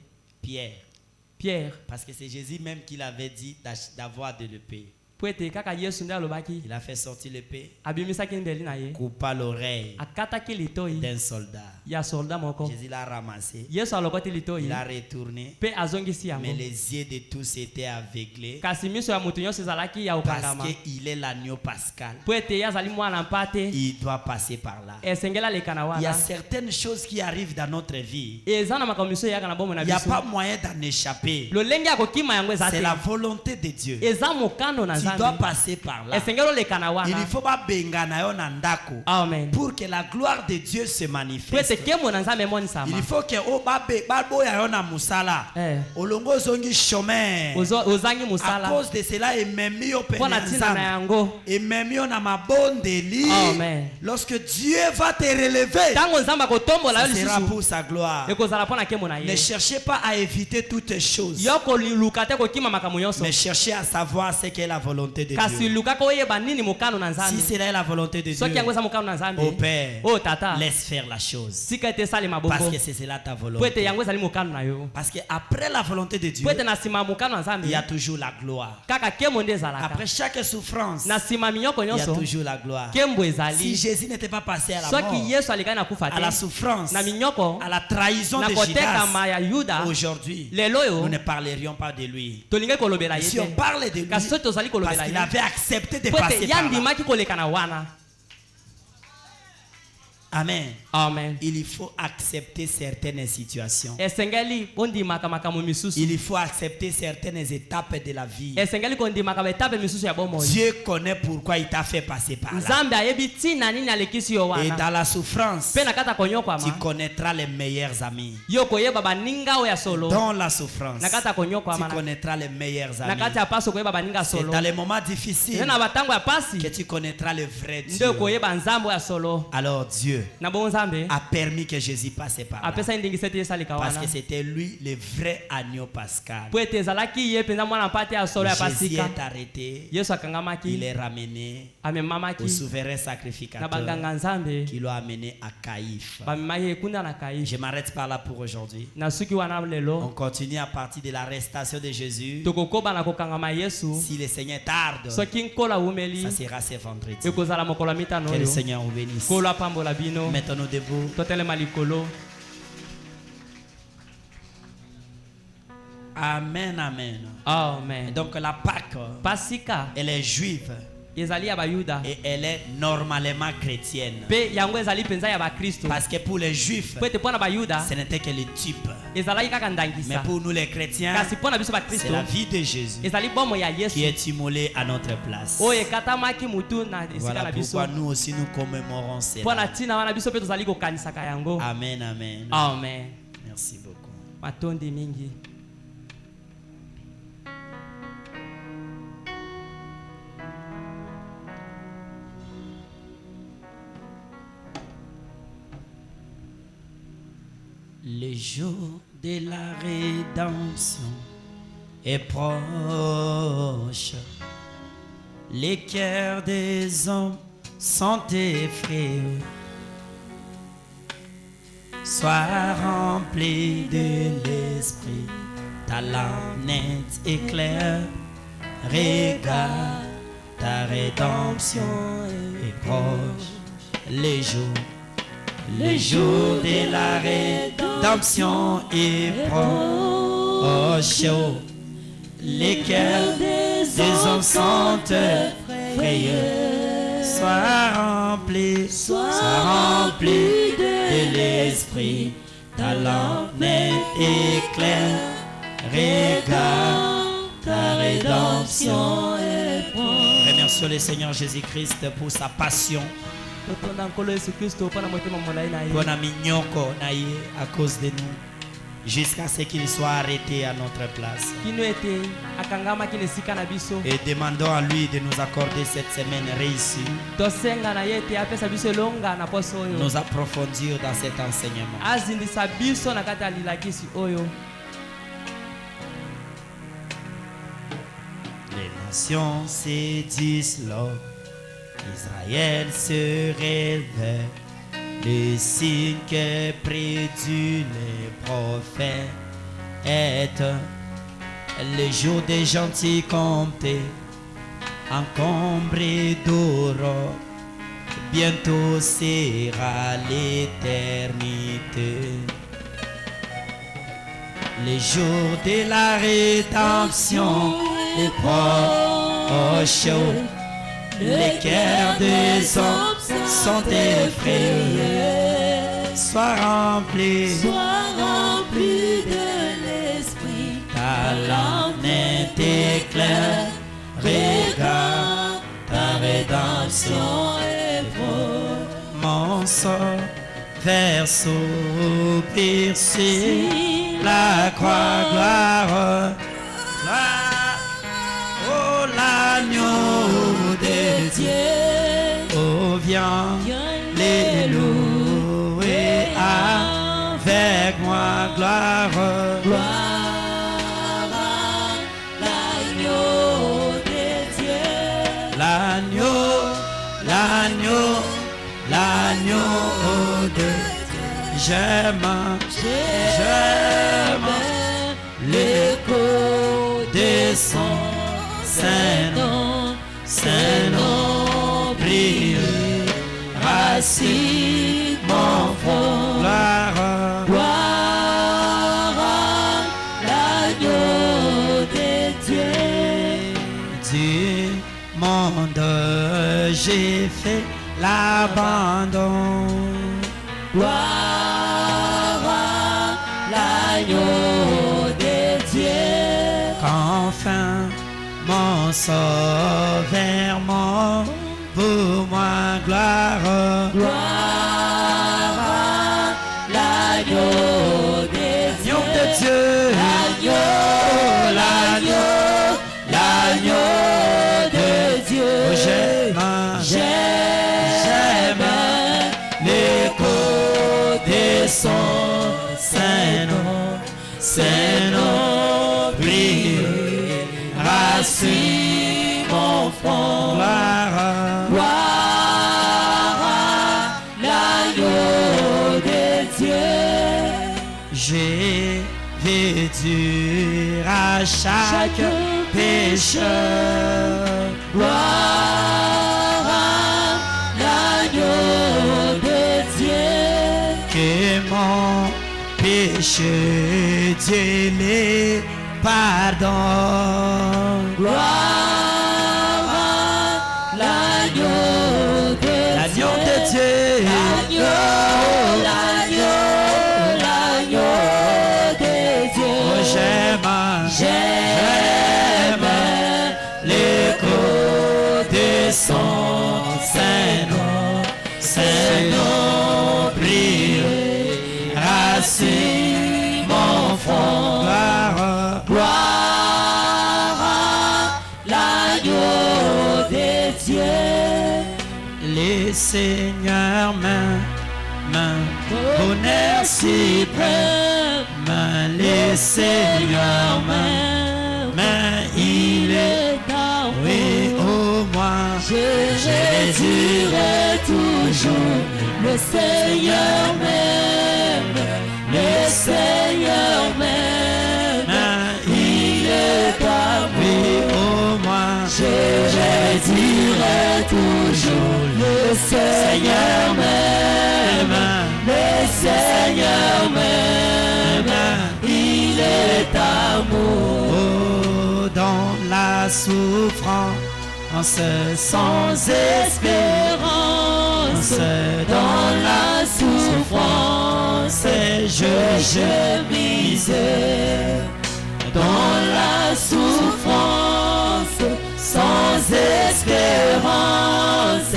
pierre parce que c'est Jésus même qui l'avait dit d'avoir de l'épée. po ete kaka yesu nde alobaki Il a fait sortir l'épée, abimisaki ndeli na ye coupa l'oreille akataki litoi d'un soldat. ya soldat moko Jésus l'a ramassé, yesu alokoti litoi il a retourné, mpe azongisi yango mais les yeux de tous étaient aveuglés kasi miso ya moto nyonso ezalaki ya parce kokangama qu'il est l'agneau pascal. po ete ye azali mwana mpa te Il doit passer par là. esengeli aleka na Il y a wana certaines choses qui arrivent dans notre vie. eza na makambo miso eyaka na bomoi na Il n'y a biso pas moyen d'en échapper. lolenge ya kokima yango eza C'est te la volonté de Dieu. eza mokano na Tu dois nzambe passer par là. esengeli oleka na Il wana ne faut pas bengana yo na ndako amen pour que la gloire de Dieu se po ete manifeste. kemo na nzambe emonisama Il faut que o baboya yo na musala. Olongo zongi chemin. ozangi À mosala cause de cela, ememi yo mpo na ntina na penza. yango Ememi yo na mabondeli. Amen. Lorsque Dieu va te relever, ntango nzambe akotombola yo ça sera lisusu pour sa gloire. ekozala mpo na kemo na Ne ye cherchez pas à éviter toutes choses, yo koluka te kokima makambo nyonso mais cherchez à savoir ce qu'est la volonté de kasi Dieu. lukaka oyeba nini mokano na Si nzambe cela est la volonté de soki yango Dieu, eza mokano na au nzambe Père, oyo tata laisse faire la chose. sika ete esalema Parce bongo que c'est cela ta po ete volonté. yango ezali mokano na yo Parce que après la volonté de Dieu, po ete na nsima ya mokano na nzambe il y a toujours la gloire. kaka kembo nde ezalaka Après chaque souffrance, na nsima minyoko il y a nyonso toujours la gloire. kembo Si ezali Jésus n'était pas passé à la soki mort, yesu alekaki na kufa à la te souffrance, na minyoko à la trahison na de Judas, kotekama ya yuda aujourd'hui, lelo nous oyo ne parlerions pas de lui. tolingai kolobela ye Si on te parle de lui, kasi soki tozali parce kolobela qu'il ye avait accepté de po ete passer ya par là. ndimaki koleka na wana Amen. amen Il faut accepter certaines situations. esengeli ondimaka makambo misusu Il faut accepter certaines étapes de la vie. esengeli kondimaka baetape misusu ya bomoi Dieu connaît pourquoi il t'a fait passer par là. nzambe ayebi ntina nini alekisi yo Et wana dans la souffrance, mpe na kati ya tu konyokwama connaîtras les meilleurs amis. yo koyeba baninga oyo ya solo Dans la souffrance, na kati ya tu konyokwama connaîtras les meilleurs na amis. kati ya pasi okoyeba baninga C'est solo dans les moments eze difficiles na batango ya que pasi tu connaîtras le vrai nde Dieu. okoyeba nzambe oyo ya solo Alors Dieu na bongo nzambe a permis que Jésus passe par là. apesa ye ndingisa ete esalika Parce wana que c'était lui le vrai agneau pascal. po ete ezalaki ye mpenza mwana mpa te ya solo ya Jésus pasika est arrêté. yesu Il akangamaki est ramené au amemamaki souverain na sacrificateur banganga nzambe qui l'a amené à Caïphe. bamemaki ye kuna na kai Je m'arrête par là pour aujourd'hui. na suki wana On lelo continue à partir de l'arrestation de Jésus. tokokoba na kokangama yesu Si le Seigneur tarde, soki nkolo awumeli ça sera ce vendredi. ekozala mokolo ya mitano Que le oyo Seigneur vous bénisse. nkolo apambola bino Mettons-nous debout. totelema likolo Amen, amen. amen Donc la Pâque, pasika elle est juive. ezali ya bayuda et elle est normalement chrétienne. pe yango ezali penza ya bakristo Parce que pour les juifs, po ete mpona bayuda ce n'était que le type. ezalaki kaka Mais ndangisa pour nous les chrétiens, kasi mpona biso c'est bakristo la vie de Jésus ezali bomo ya qui yesu est immolée à notre place. oyo ekatamaki mutu na esika Voilà na biso pourquoi nous aussi nous commémorons mpona cela. ntina wana biso mpe tozali kokanisaka yango Amen, amen. amen Merci beaucoup. matondi mingi. Le jour de la rédemption est proche. Les cœurs des hommes sont effrayés. Sois rempli de l'esprit, ta lampe nette éclaire. Regarde, ta rédemption est proche. Le jour de la rédemption est proche. Les cœurs des hommes sont effrayés. Sois rempli de l'esprit. Ta lampe éclaire. Regarde, ta rédemption est proche. Remercions le Seigneur Jésus-Christ pour sa passion. totonda nkolo yesu kristo mpona motema molai na ye Pour na minyoko na ye à cause de nous. Jusqu'à ce qu'il soit arrêté à notre place. kino ete akangamaki na esika na biso Et demandons à lui de nous accorder cette semaine réussie. tosenga na ye ete apesa biso elonga na poso oyo Nous approfondir dans cet enseignement. azindisa biso na kati ya lilakisi oyo. Les nations se disloquent, Israël se réveille, le signe que prédit les prophètes. Le jour des gentils comptés, encombrés d'aurore, bientôt sera l'éternité. Le jour de la rédemption est proche. Les cœurs des hommes sont effrayés. Sois rempli de l'esprit. ta lampe éclaire. Regarde, ta rédemption est proche. Mon sang soupir sur la croix, gloire. Oh, l'agneau de Dieu. Oh, viens les louer avec moi, gloire. L'agneau de Dieu. L'agneau de j'aime l'écho de son Saint nom brillera si mon front. Gloire à l'agneau de Dieu. Du monde j'ai fait l'abandon. Gloire à l'agneau de Dieu. Qu'enfin mon sauveur mort pour moi, gloire. Gloire à l'agneau de Dieu. L'agneau de Dieu. J'aime l'écho de son Saint nom brillera sur mon front. Gloire à l'agneau de Dieu. J'ai vécu à chaque pécheur. Gloire à l'agneau de Dieu. Que mon péché Dieu les pardonne. Gloire à de Dieu. Oh, j'aime l'écho de son Saint-Nom. Saint-Nom brillera sur mon front. Gloire à l'agneau de Dieu. Les seigneurs main, bonheur suprême, les seigneurs main, il est oui, au moins, Je dirai toujours le Seigneur même, le Seigneur même, il est à oui, moi. au moins, Je dirai toujours le Seigneur même, le Seigneur même, il est amour. oh, dans la souffrance, sans Espérance dans la souffrance, je misais dans la souffrance, sans espérance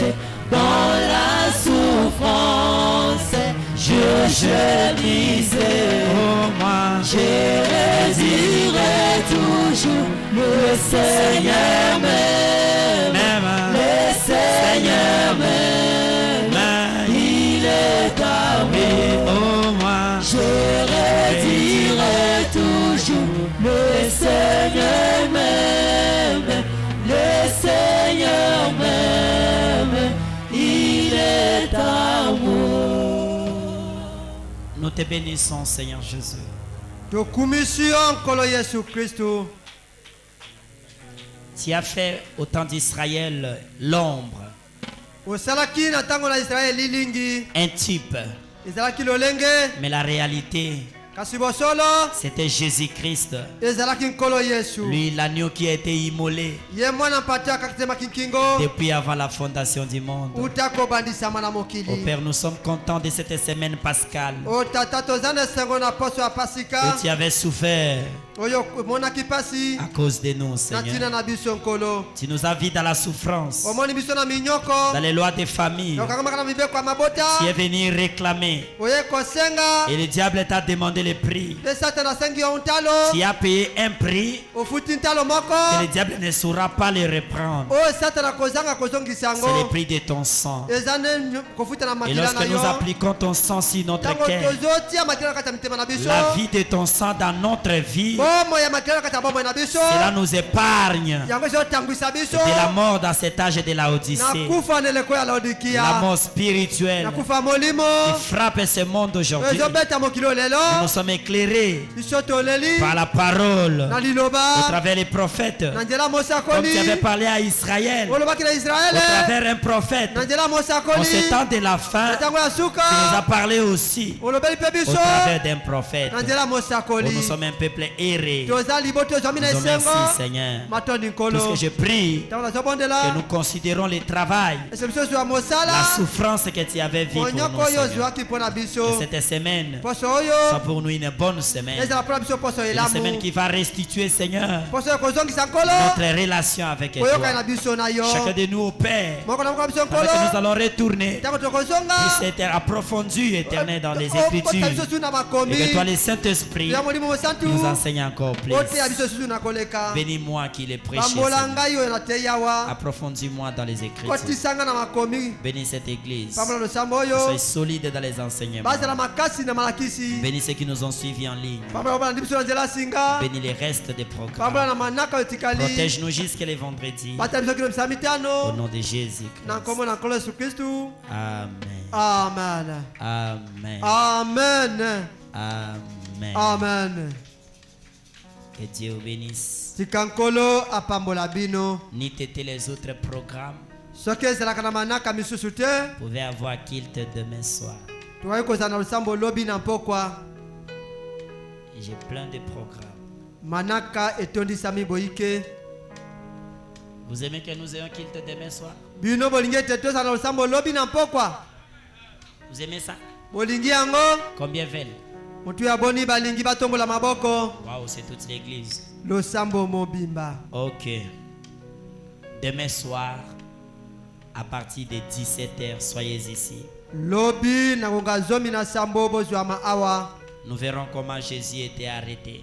dans la souffrance, je misais. oh, moi, Je dirai toujours le Seigneur même, le Seigneur même, il est à moi. oh, moi, Je dirai toujours le Seigneur même, le Seigneur même, il est à moi. nous te bénissons, Seigneur Jésus. Tukumisi onkolo Yesu Kristo. Tu as fait au temps d'Israël l'ombre, Osalaki na tango na Israeli lilingi. un type, Ezalaki lolenge. mais la réalité, Kasi bosolo. c'était Jésus-Christ, Ezalaki nkolo Yesu. lui l'agneau qui a été immolé Ye mwana mpatia kakitema kinkingo. depuis avant la fondation du monde. Utako bandisama na Au mokili. Père, nous sommes contents de cette semaine pascale O tata tozana sengo na poso ya pasika. que tu avais souffert Oyo monaki pasi. à cause de nous, Na tina Seigneur. na biso nkolo. Tu nous as vus dans la souffrance, Omoni biso na minyoko. dans les lois des familles. Okakama kana mibeko ya mabota. Tu es venu réclamer Oye kosenga. et le diable t'a demandé le prix. Le satana sengi ya untalo. Tu as payé un prix Ofuti ntalo que moko. le diable ne saura pas le reprendre. Oyo satana kozanga kozongisa C'est le yango. prix de ton sang. Ezane kofuta na Et makila na lorsque nous yo. appliquons ton sang sur notre Tango cœur, tozotia makila kata mitema na biso. la vie de ton sang dans notre vie, Bomo ya makila kata bomo na biso. cela nous épargne Yango ezotangwisa biso. de la mort dans cet âge de la Na Odyssée, kufa neleko ya la Laodikia. mort spirituelle Na kufa molimo. qui frappe ce monde aujourd'hui. Ezobeta mokilo Nous lelo. sommes éclairés Biso toleli. par la parole, Na au liloba. travers les prophètes, Na nzela comme mosakoli. tu avais parlé à Israël, Olobaki na au Israele. travers un prophète. Na nzela En mosakoli. ce temps de la fin, Na tango ya tu nous suka. as parlé aussi Olobeli pe au biso. travers d'un prophète. Na nzela Oh, mosakoli. nous sommes un peuple erré. Toza liboto ezwami na Nous esengo. merci, Seigneur. Matoni Tout nkolo. ce que je prie, Tango que nazobondela. nous considérons le travail, Ese biso zwa la mosala. souffrance que tu avais vécue pour nous, Monyoko oyo Seigneur. ozwaki mpo na biso. Que cette semaine Poso oyo. soit pour nous une bonne semaine. ezala mpo na biso poso Une elamu. semaine qui va restituer, Seigneur, Poso oyo kozongisa nkolo. notre relation avec Koyoka na toi. biso na yo. Chacun de nous au Père, Moko na moko na biso avec nkolo. nous allons retourner. Tango tokozonga. Et c'est approfondi, éternel, dans les Okota Écritures. biso susu na Et makomi. que toi, le Saint-Esprit, Ya molimo mosantu. nous enseigne encore plus. Oteya biso susu na koleka. Bénis-moi qu'il est précieux. Bambola Seigneur. ngai oyo na te yawa. Approfondis-moi dans les Écritures. Kotisanga na makomi. Bénis cette église. Pambola losambo oyo. Sois solide dans les enseignements. Bazala makasi na malakisi. Bénis ceux qui nous ont suivis en ligne. Pambola obala ndi biso na nzela singa. Bénis les restes des Pambola programmes. na manaka oyo etikali. Protège-nous jusqu'à les vendredis. Bata biso kilo bisa Au mitano. nom de Jésus. Na nkombo na nkolo Yesu Kristu. Amen. Amen. Amen. Amen. Amen. Amen. Que Dieu vous bénisse. Tika nkolo apambola bino. Ni têter les autres programmes. Soki ezalaka na manaka misusu te. Vous pouvez avoir kilt demain soir. Tuwayi kozala na losambo lobi na mpokwa. J'ai plein de programmes. Manaka etondisami boyike. Vous aimez que nous ayons kilt demain soir? Bino bolingi ete tozala na losambo lobi na mpokwa. Vous aimez ça? bolingi yango. Combien veulent? Mutu ya boni balingi batombola maboko. Waouh, c'est toute l'église. Losambo mobimba. Ok. Demain soir, à partir de 17h, soyez ici. Lobi nakonga zomi na sambo bozwa maawa. Nous verrons comment Jésus était arrêté,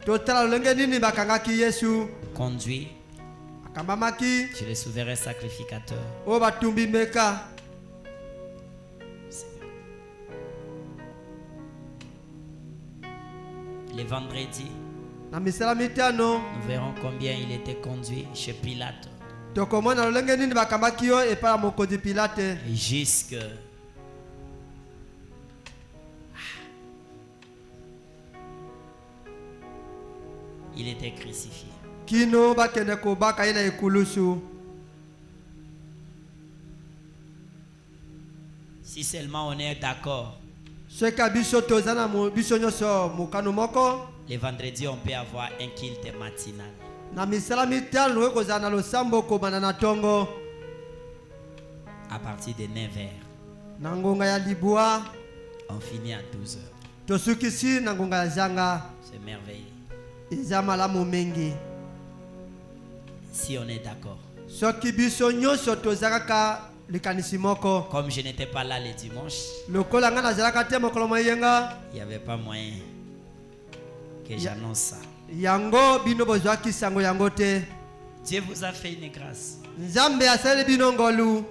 Totala lolenge nini bakangaki Yesu. conduit Akambamaki chez le souverain sacrificateur. o batumbi meka. Le vendredi, Na misala mitano nous verrons combien il était conduit chez Pilate. tokomona lolenge nini bakambaki yo epa mokonzi Pilate. Jusque il était crucifié. Kino bakende kobaka ye na ekulusu. Si seulement on est d'accord, Soki biso toza na biso nyonso mokano moko. le vendredi on peut avoir un culte matinal. Na misala mitano ekozala na losambo kobanda na tongo. À partir de 9h, Na ngonga ya libwa on finit à 12h. tosukisi na ngonga ya zanga. C'est merveilleux. Eza malamu mingi. Si on est d'accord. Soki biso nyonso toza kaka likanisi moko. Comme je n'étais pas là le dimanche, Lokola nga nazalaka te mokolo moyenga. il n'y avait pas moyen que j'annonce ça. Yango bino bozwaki sango yango te. Dieu vous a fait une grâce. Nzambe asali bino ngolu.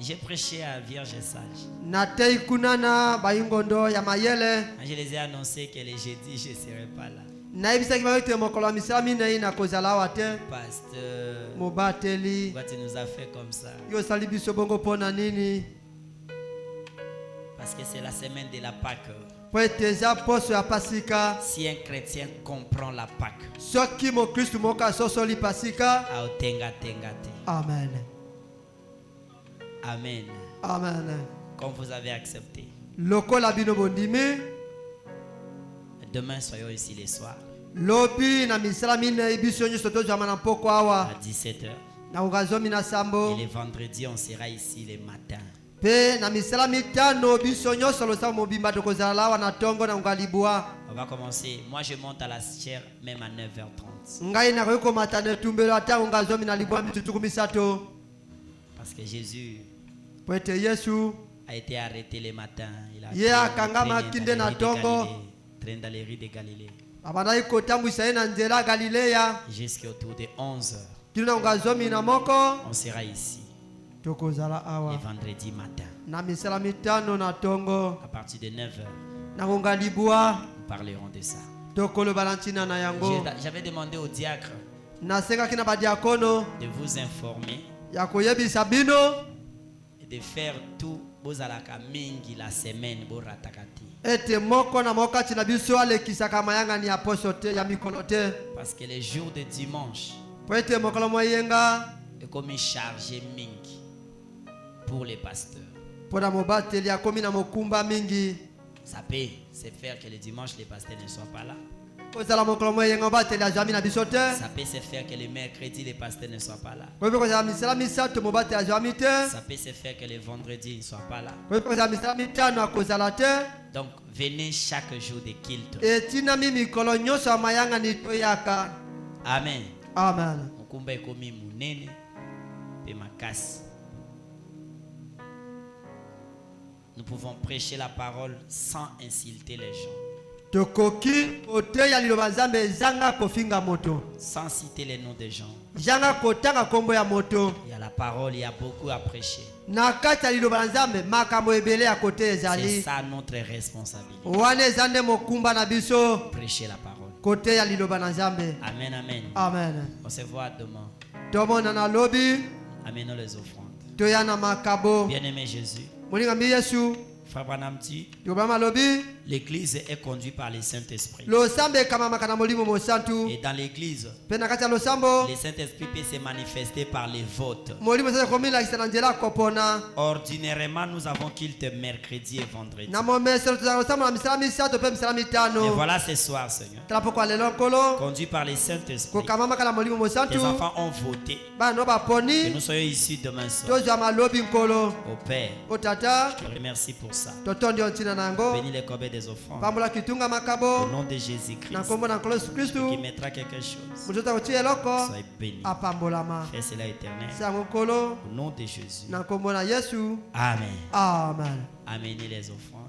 J'ai prêché à Vierge Sage. Na tei kunana bayingondo ya mayele. Je les ai annoncé que le jeudi, je ne serai pas là. Nayebisaki bango te mokolo ya misala minei na kozala awa te. Pasteur, Mobateli. pourquoi tu nous as fait comme ça? Yo sali biso bongo pona nini? Parce que c'est la semaine de la Pâque. Po ete eza poso ya pasika. Si un chrétien comprend la Pâque, Soki mokristu moko asosoli pasika. aotenga tenga te. Amen. Amen. Amen. Comme vous avez accepté. Lokola bino bondimi. Demain, soyons ici le soir Lobi na misala minei biso nyonso tozwama na mpoko awa. à 17h. Na ukazomi na sambo. Et le vendredi, on sera ici le matin. Pe na misala mitano biso nyonso losambo mobimba tokozala awa na tongo na ungalibwa. On va commencer. Moi, je monte à la chaire même à 9h30. Ngai na koyoko matane tumbelo ata ungazomi na libwa mitutuku misato. Parce que Jésus Po ete Yesu a été arrêté le matin. Il a Yeah, traîné kangama dans kinde les na rues de tongo. Galilée, traîné dans les rues de Galilée abandaki kotambwisa ye na nzela Galileya. jusqu'autour de 11h. Kino na ungazomi na moko On sera ici tokozala le awa. vendredi matin. Na misala mitano na tongo À partir de 9h, na ungalibwa nous parlerons de ça. tokoloba na ntina na yango. J'avais demandé au diacre Nasengaki na badiakono de vous informer ya koyebisa bino et de faire tout. Bozalaka mingi la semaine boratakati. ete moko na moko kati na biso alekisaka mayangani ya poso te ya mikolo te. Parce que les jours de dimanche Po ete mokolo moyenga est comme chargé mingi pour les pasteurs. mpo na mobateli akomi na mokumba mingi. Ça peut se faire que le dimanche les pasteurs ne soient pas là. kozala mokolo moyenga mobateli azwami na biso te. Ça peut se faire que le mercredi les pasteurs ne soient pas là. koyebi kozala misala misato mobateli azwami te. Ça peut se faire que le vendredi ils ne soient pas là. koyebi kozala misala mitano akozala te. Donc venez chaque jour de culte. etinami mikolo nyonso ya mayangani toyaka. Amen. Amen. Mukumba ekomi munene pe makasi. Nous pouvons prêcher la parole sans insulter les gens, tokoki koteya liloba nzambe ezanga kofinga moto. sans citer les noms des gens. Janga kotanga kombo ya moto. Il y a la parole, il y a beaucoup à prêcher. Na kati ya liloba na nzambe makambo ebele ya kote C'est ezali. ça notre responsabilité. Wana eza nde mokumba na biso Prêcher la parole. kote ya liloba na nzambe. Amen, amen. Amen. On se voit demain. Tomona na lobi Amenons les offrandes. toya na makabo. Bien-aimé Jésus, Moninga mbi Yesu Frère Branham dit, liloba malobi l'église est conduite par le Saint-Esprit. losambo ekamamaka na molimo mosantu. Et dans l'église, Mpe na kati ya losambo le Saint-Esprit peut se manifester par les votes. molimo sasa komilakisa na nzela kopona. Ordinairement, nous avons culte mercredi et vendredi. Na momeselo tozala losambo na misala misato mpe misala Et mitano. voilà ce soir, Seigneur, Tala po kwa lelo nkolo conduit par le Saint-Esprit. kokamamaka na molimo mosantu. Tes enfants ont voté Bana no que baponi nous soyons ici demain soir. tozwa malobi nkolo. Au Père, O tata je te remercie pour ça. totondi yo ntina nango. Bénis les corbeilles des offrandes. Pambola kitunga Au makabo nom de na Jésus-Christ, nkombo na nkolo Yesu qui Kristu. mettra quelque chose. Moto akotia eloko Sois béni. apambolama. Fais cela éternel. Sango nkolo Au nom de Jésus. na nkombo na Yesu. Amen. Amen. Amenez les offrandes.